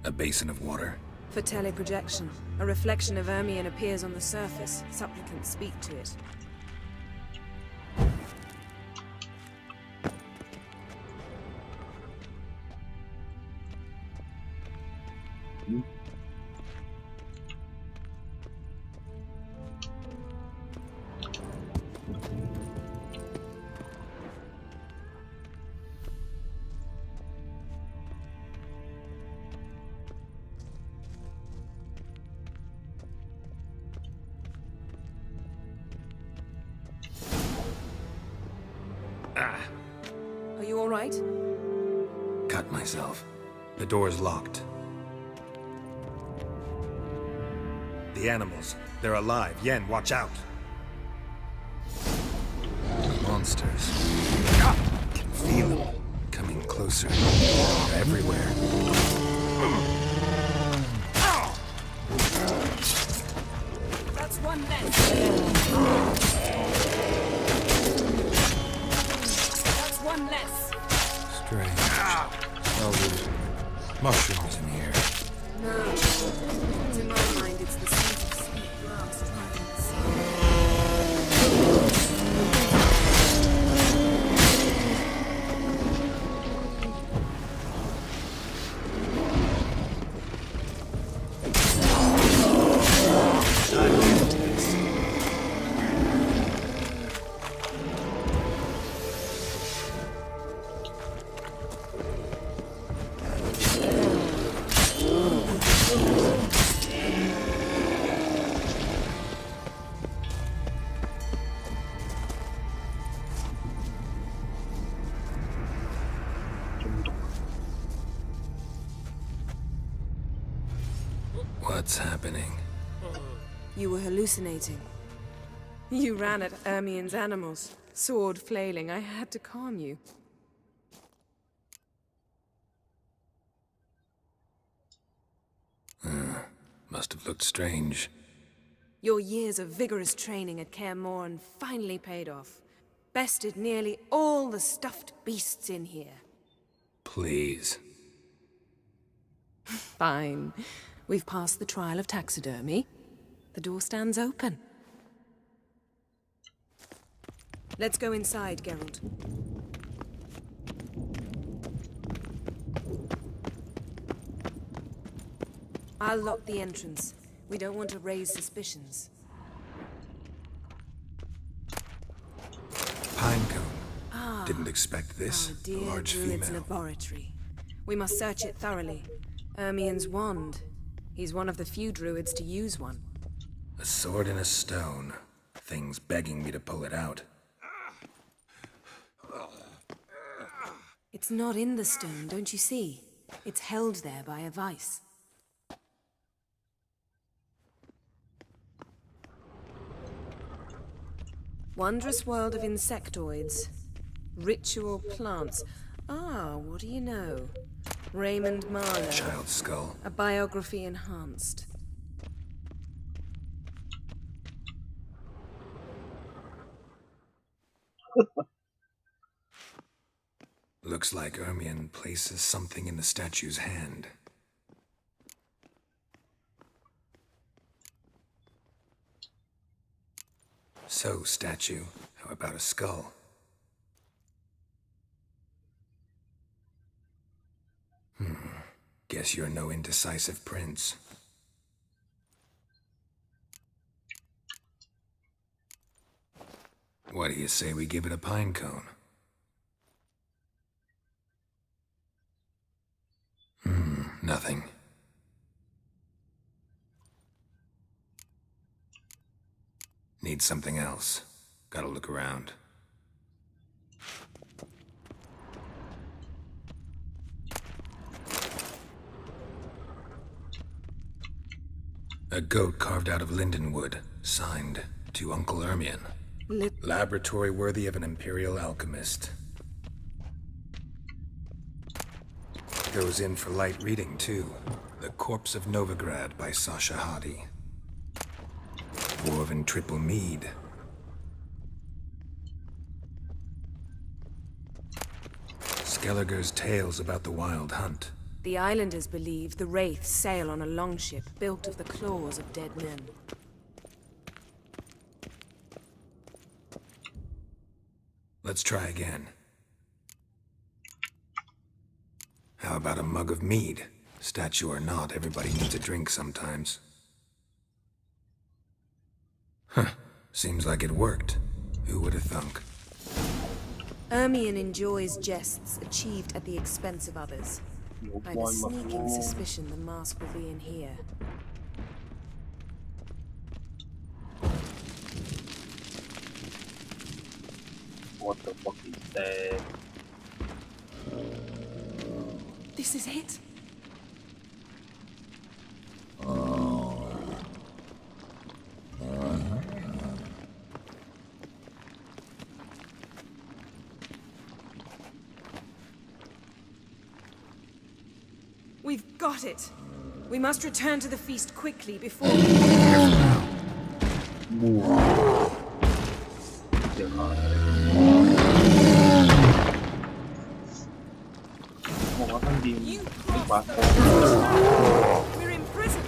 A basin of water? For teleprojection. A reflection of Ermion appears on the surface. Supplicants speak to it. Are you all right? Cut myself. The door's locked. The animals. They're alive. Yen, watch out. Monsters. I can feel them. Coming closer. They're everywhere. That's one less. One less. Strange. Smell the mushrooms in here. No. To my mind, it's the scent of sweet grass driving the sea. What's happening? You were hallucinating. You ran at Ermion's animals, sword flailing. I had to calm you. Must have looked strange. Your years of vigorous training at Kaer Morhen finally paid off. Bested nearly all the stuffed beasts in here. Please. Fine. We've passed the trial of taxidermy. The door stands open. Let's go inside, Geralt. I'll lock the entrance. We don't want to raise suspicions. Pinecone. Didn't expect this. Our dear Large Druid's female. laboratory. We must search it thoroughly. Ermion's wand. He's one of the few druids to use one. A sword and a stone. Thing's begging me to pull it out. It's not in the stone, don't you see? It's held there by a vice. Wondrous world of insectoids. Ritual plants. Ah, what do you know? Raymond Marlowe. Child's skull. A biography enhanced. Looks like Ermion places something in the statue's hand. So, statue, how about a skull? Guess you're no indecisive prince. What do you say we give it a pine cone? Nothing. Need something else. Gotta look around. A goat carved out of linden wood, signed to Uncle Ermion. Laboratory worthy of an imperial alchemist. Goes in for light reading, too. The Corpse of Novigrad by Sasha Hadi. Dwarven Triple Mead. Skelliger's Tales about the Wild Hunt. The islanders believe the wraiths sail on a longship built of the claws of dead men. Let's try again. How about a mug of mead? Statue or not, everybody needs a drink sometimes. Huh. Seems like it worked. Who would have thunk? Ermion enjoys jests achieved at the expense of others. I have a sneaking suspicion the mask will be in here. What the fuck is that? This is it? We've got it. We must return to the feast quickly before We're imprisoned.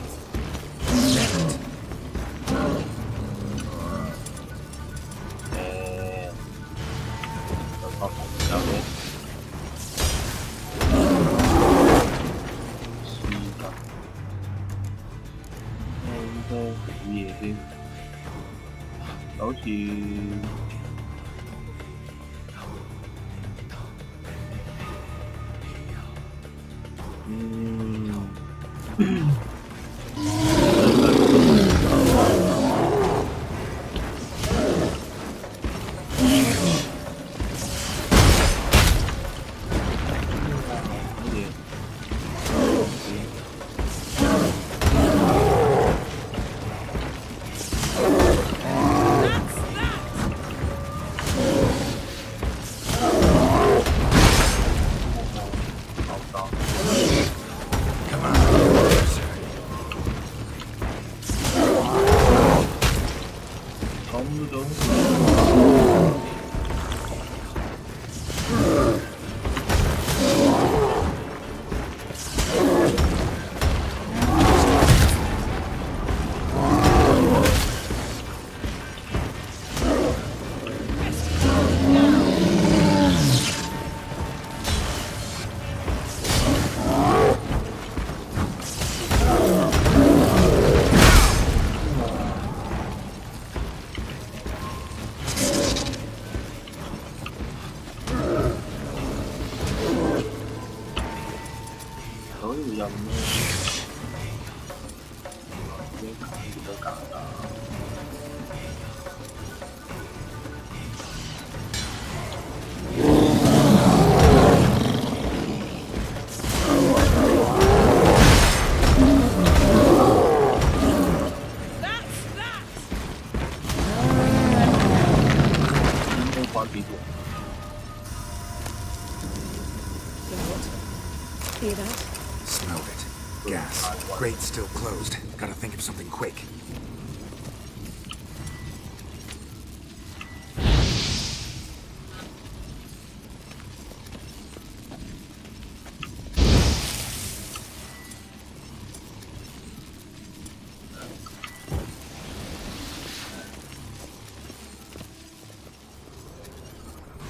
Hear that? Smelled it. Gas. Grate's still closed. Gotta think of something quick.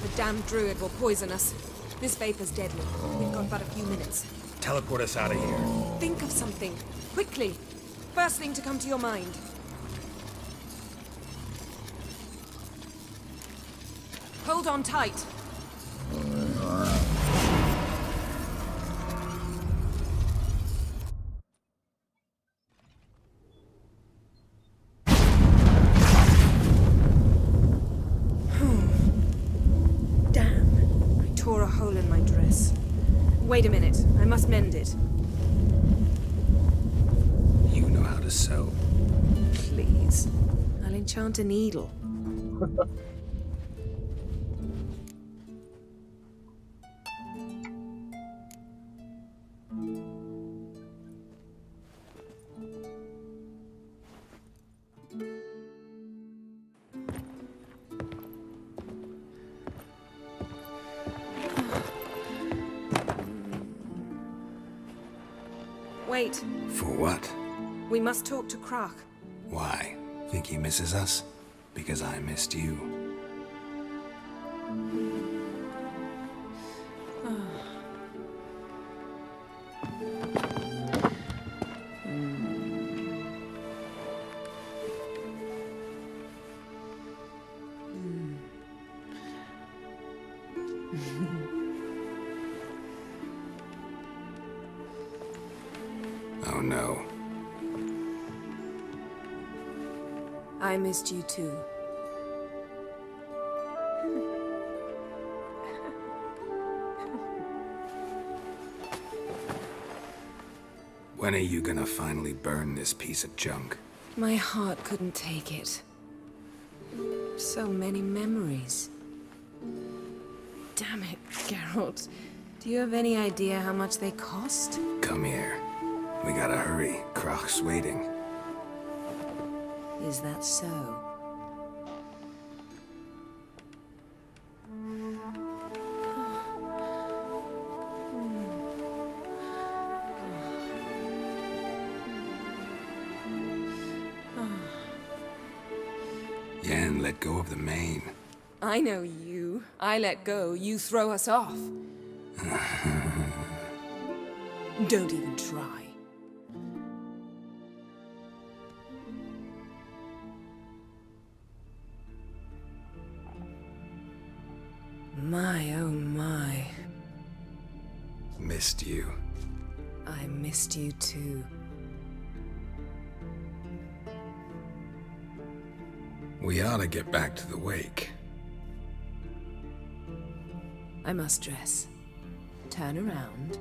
The damned druid will poison us. This vapor's deadly. We've got but a few minutes. Teleport us out of here. Think of something. Quickly. First thing to come to your mind. Hold on tight. Tore a hole in my dress. Wait a minute. I must mend it. You know how to sew. Please. I'll enchant a needle. Wait. For what? We must talk to Krach. Why? Think he misses us? Because I missed you. Oh no. I missed you too. When are you gonna finally burn this piece of junk? My heart couldn't take it. So many memories. Damn it, Geralt. Do you have any idea how much they cost? Come here. We gotta hurry. Krach's waiting. Is that so? Yen let go of the mane. I know you. I let go, you throw us off. Don't even try. My, oh my. Missed you. I missed you too. We ought to get back to the wake. I must dress. Turn around.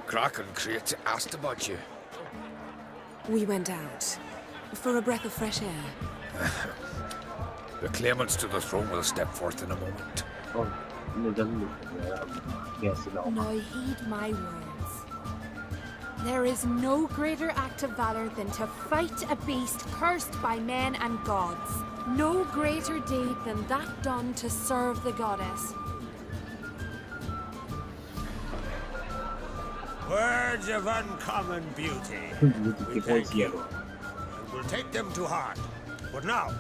Krach and Crate asked about you. We went out. For a breath of fresh air. The claimants to the throne will step forth in a moment. Now heed my words. There is no greater act of valor than to fight a beast cursed by men and gods. No greater deed than that done to serve the goddess. Words of uncommon beauty. We thank you, and we'll take them to heart. But now,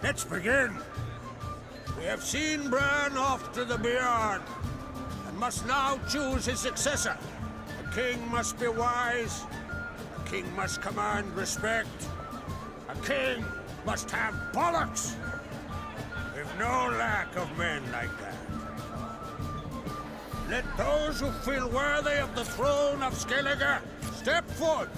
let's begin. We have seen Bran off to the beyond, and must now choose his successor. A king must be wise. A king must command respect. A king must have bollocks. We've no lack of men like that. Let those who feel worthy of the throne of Skellige step forth.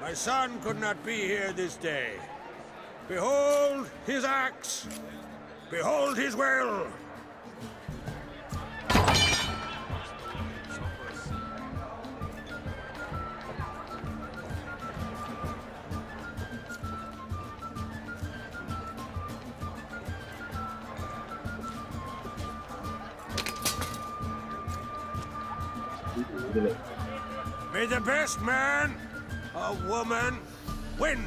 My son could not be here this day. Behold his axe. Behold his will. May the best man or woman win.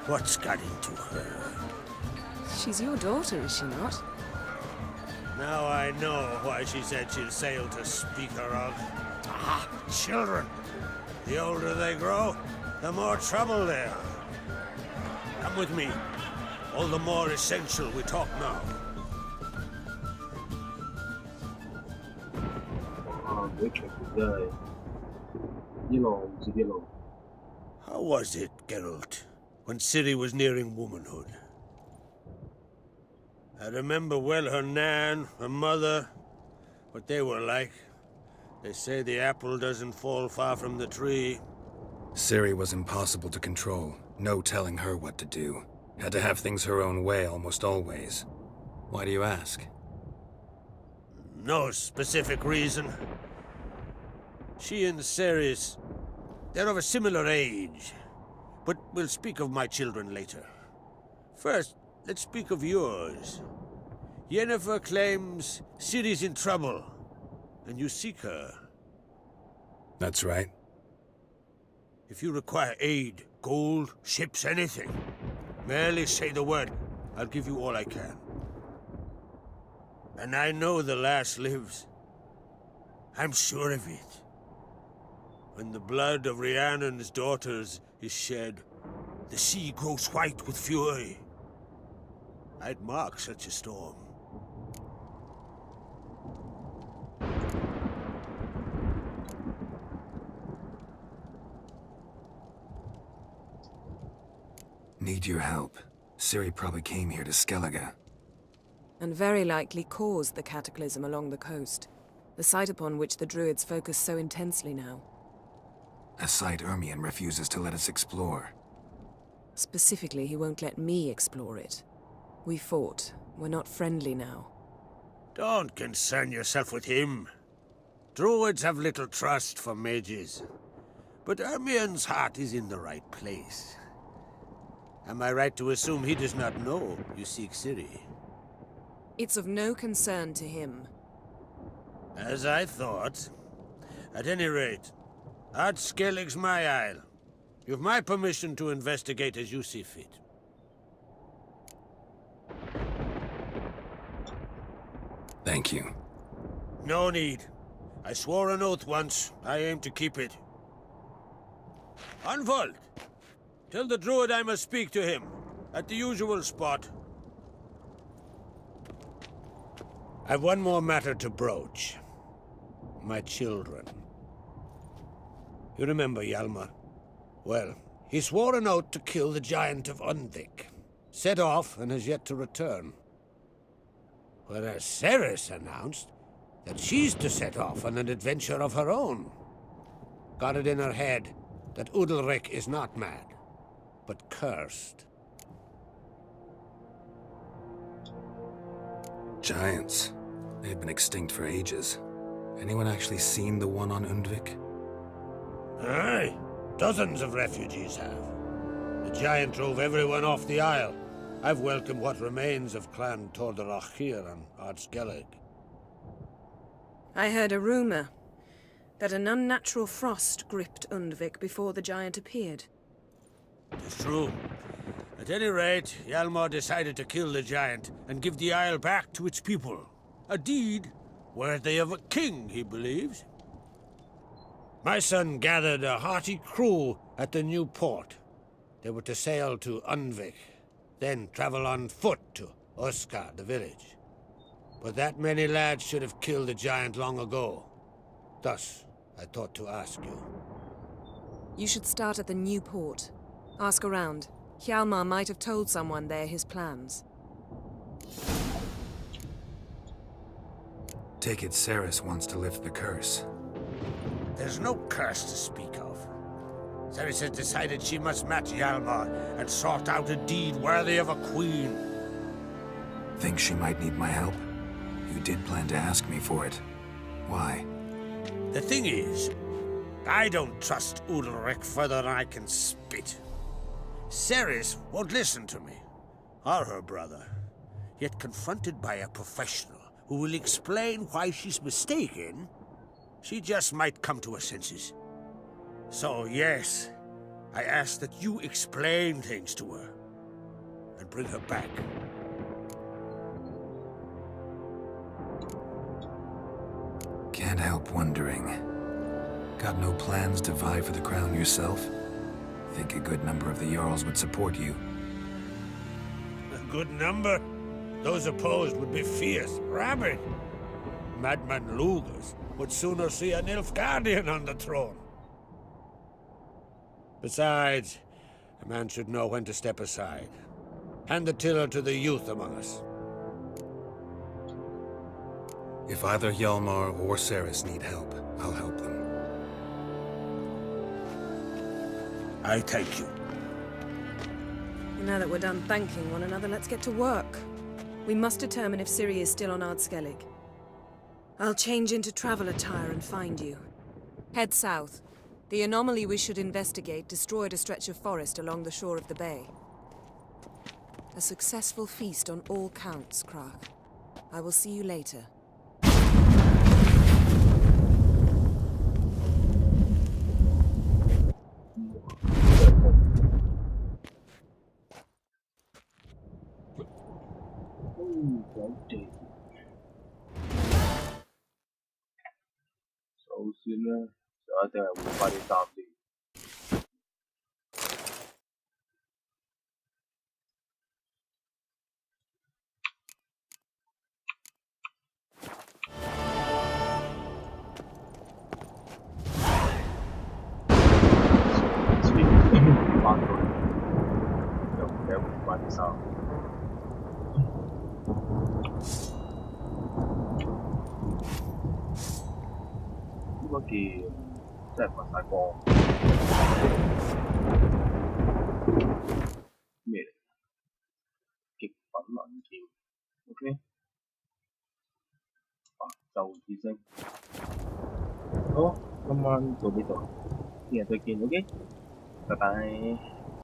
What's got into her? She's your daughter, is she not? Now I know why she said she'll sail to speak her of. Ah, children. The older they grow, the more trouble they are. Come with me. All the more essential we talk now. How was it, Geralt, when Ciri was nearing womanhood? I remember well her nan, her mother, what they were like. They say the apple doesn't fall far from the tree. Ciri was impossible to control. No telling her what to do. Had to have things her own way almost always. Why do you ask? No specific reason. She and Ceres, they're of a similar age. But we'll speak of my children later. First, let's speak of yours. Yennefer claims Ciri's in trouble, and you seek her. That's right. If you require aid, gold, ships, anything, merely say the word. I'll give you all I can. And I know the lass lives. I'm sure of it. When the blood of Rhiannon's daughters is shed, the sea grows white with fury. I'd mark such a storm. Need your help. Ciri probably came here to Skellige. And very likely caused the cataclysm along the coast, the site upon which the Druids focus so intensely now. A site Ermion refuses to let us explore. Specifically, he won't let me explore it. We fought. We're not friendly now. Don't concern yourself with him. Druids have little trust for mages. But Ermion's heart is in the right place. Am I right to assume he does not know you seek Ciri? It's of no concern to him. As I thought. At any rate, Ard Skellig's my isle. You've my permission to investigate as you see fit. Thank you. No need. I swore an oath once. I aim to keep it. Unfold! Tell the druid I must speak to him, at the usual spot. I've one more matter to broach. My children. You remember Hjalmar? Well, he swore an oath to kill the giant of Undvik. Set off and has yet to return. Whereas Ceres announced that she's to set off on an adventure of her own. Got it in her head that Udalric is not mad, but cursed. Giants. They've been extinct for ages. Anyone actually seen the one on Undvik? Aye. Dozens of refugees have. The giant drove everyone off the isle. I've welcomed what remains of Clan Tordarach here on Ard Skellig. I heard a rumor that an unnatural frost gripped Undvik before the giant appeared. It's true. At any rate, Hjalmar decided to kill the giant and give the isle back to its people. A deed worthy of a king, he believes. My son gathered a hearty crew at the new port. They were to sail to Undvik, then travel on foot to Oskar, the village. But that many lads should have killed the giant long ago. Thus, I thought to ask you. You should start at the new port. Ask around. Hjalmar might have told someone there his plans. Take it Ceres wants to lift the curse. There's no curse to speak of. Ceres has decided she must match Hjalmar and sort out a deed worthy of a queen. Think she might need my help? You did plan to ask me for it. Why? The thing is, I don't trust Udalric further than I can spit. Ceres won't listen to me, or her brother. Yet confronted by a professional who will explain why she's mistaken, she just might come to her senses. So yes, I ask that you explain things to her and bring her back. Can't help wondering. Got no plans to vie for the crown yourself? Think a good number of the Jarls would support you. A good number? Those opposed would be fierce, rabid. Madman Lugas would sooner see an Nilfgaardian on the throne. Besides, a man should know when to step aside. Hand the tiller to the youth among us. If either Hjalmar or Ceres need help, I'll help them. I thank you. Now that we're done thanking one another, let's get to work. We must determine if Ciri is still on Ardskellig. I'll change into travel attire and find you. Head south. The anomaly we should investigate destroyed a stretch of forest along the shore of the bay. A successful feast on all counts, Krach. I will see you later. So 先咧，就一定係換翻啲衫先。翻到嚟，又唔記得換翻啲衫。呢個劍真係發晒光，咩嚟？極品能劍 ，OK。白晝之星，好，今晚到呢度，聽日再見，OK，拜拜。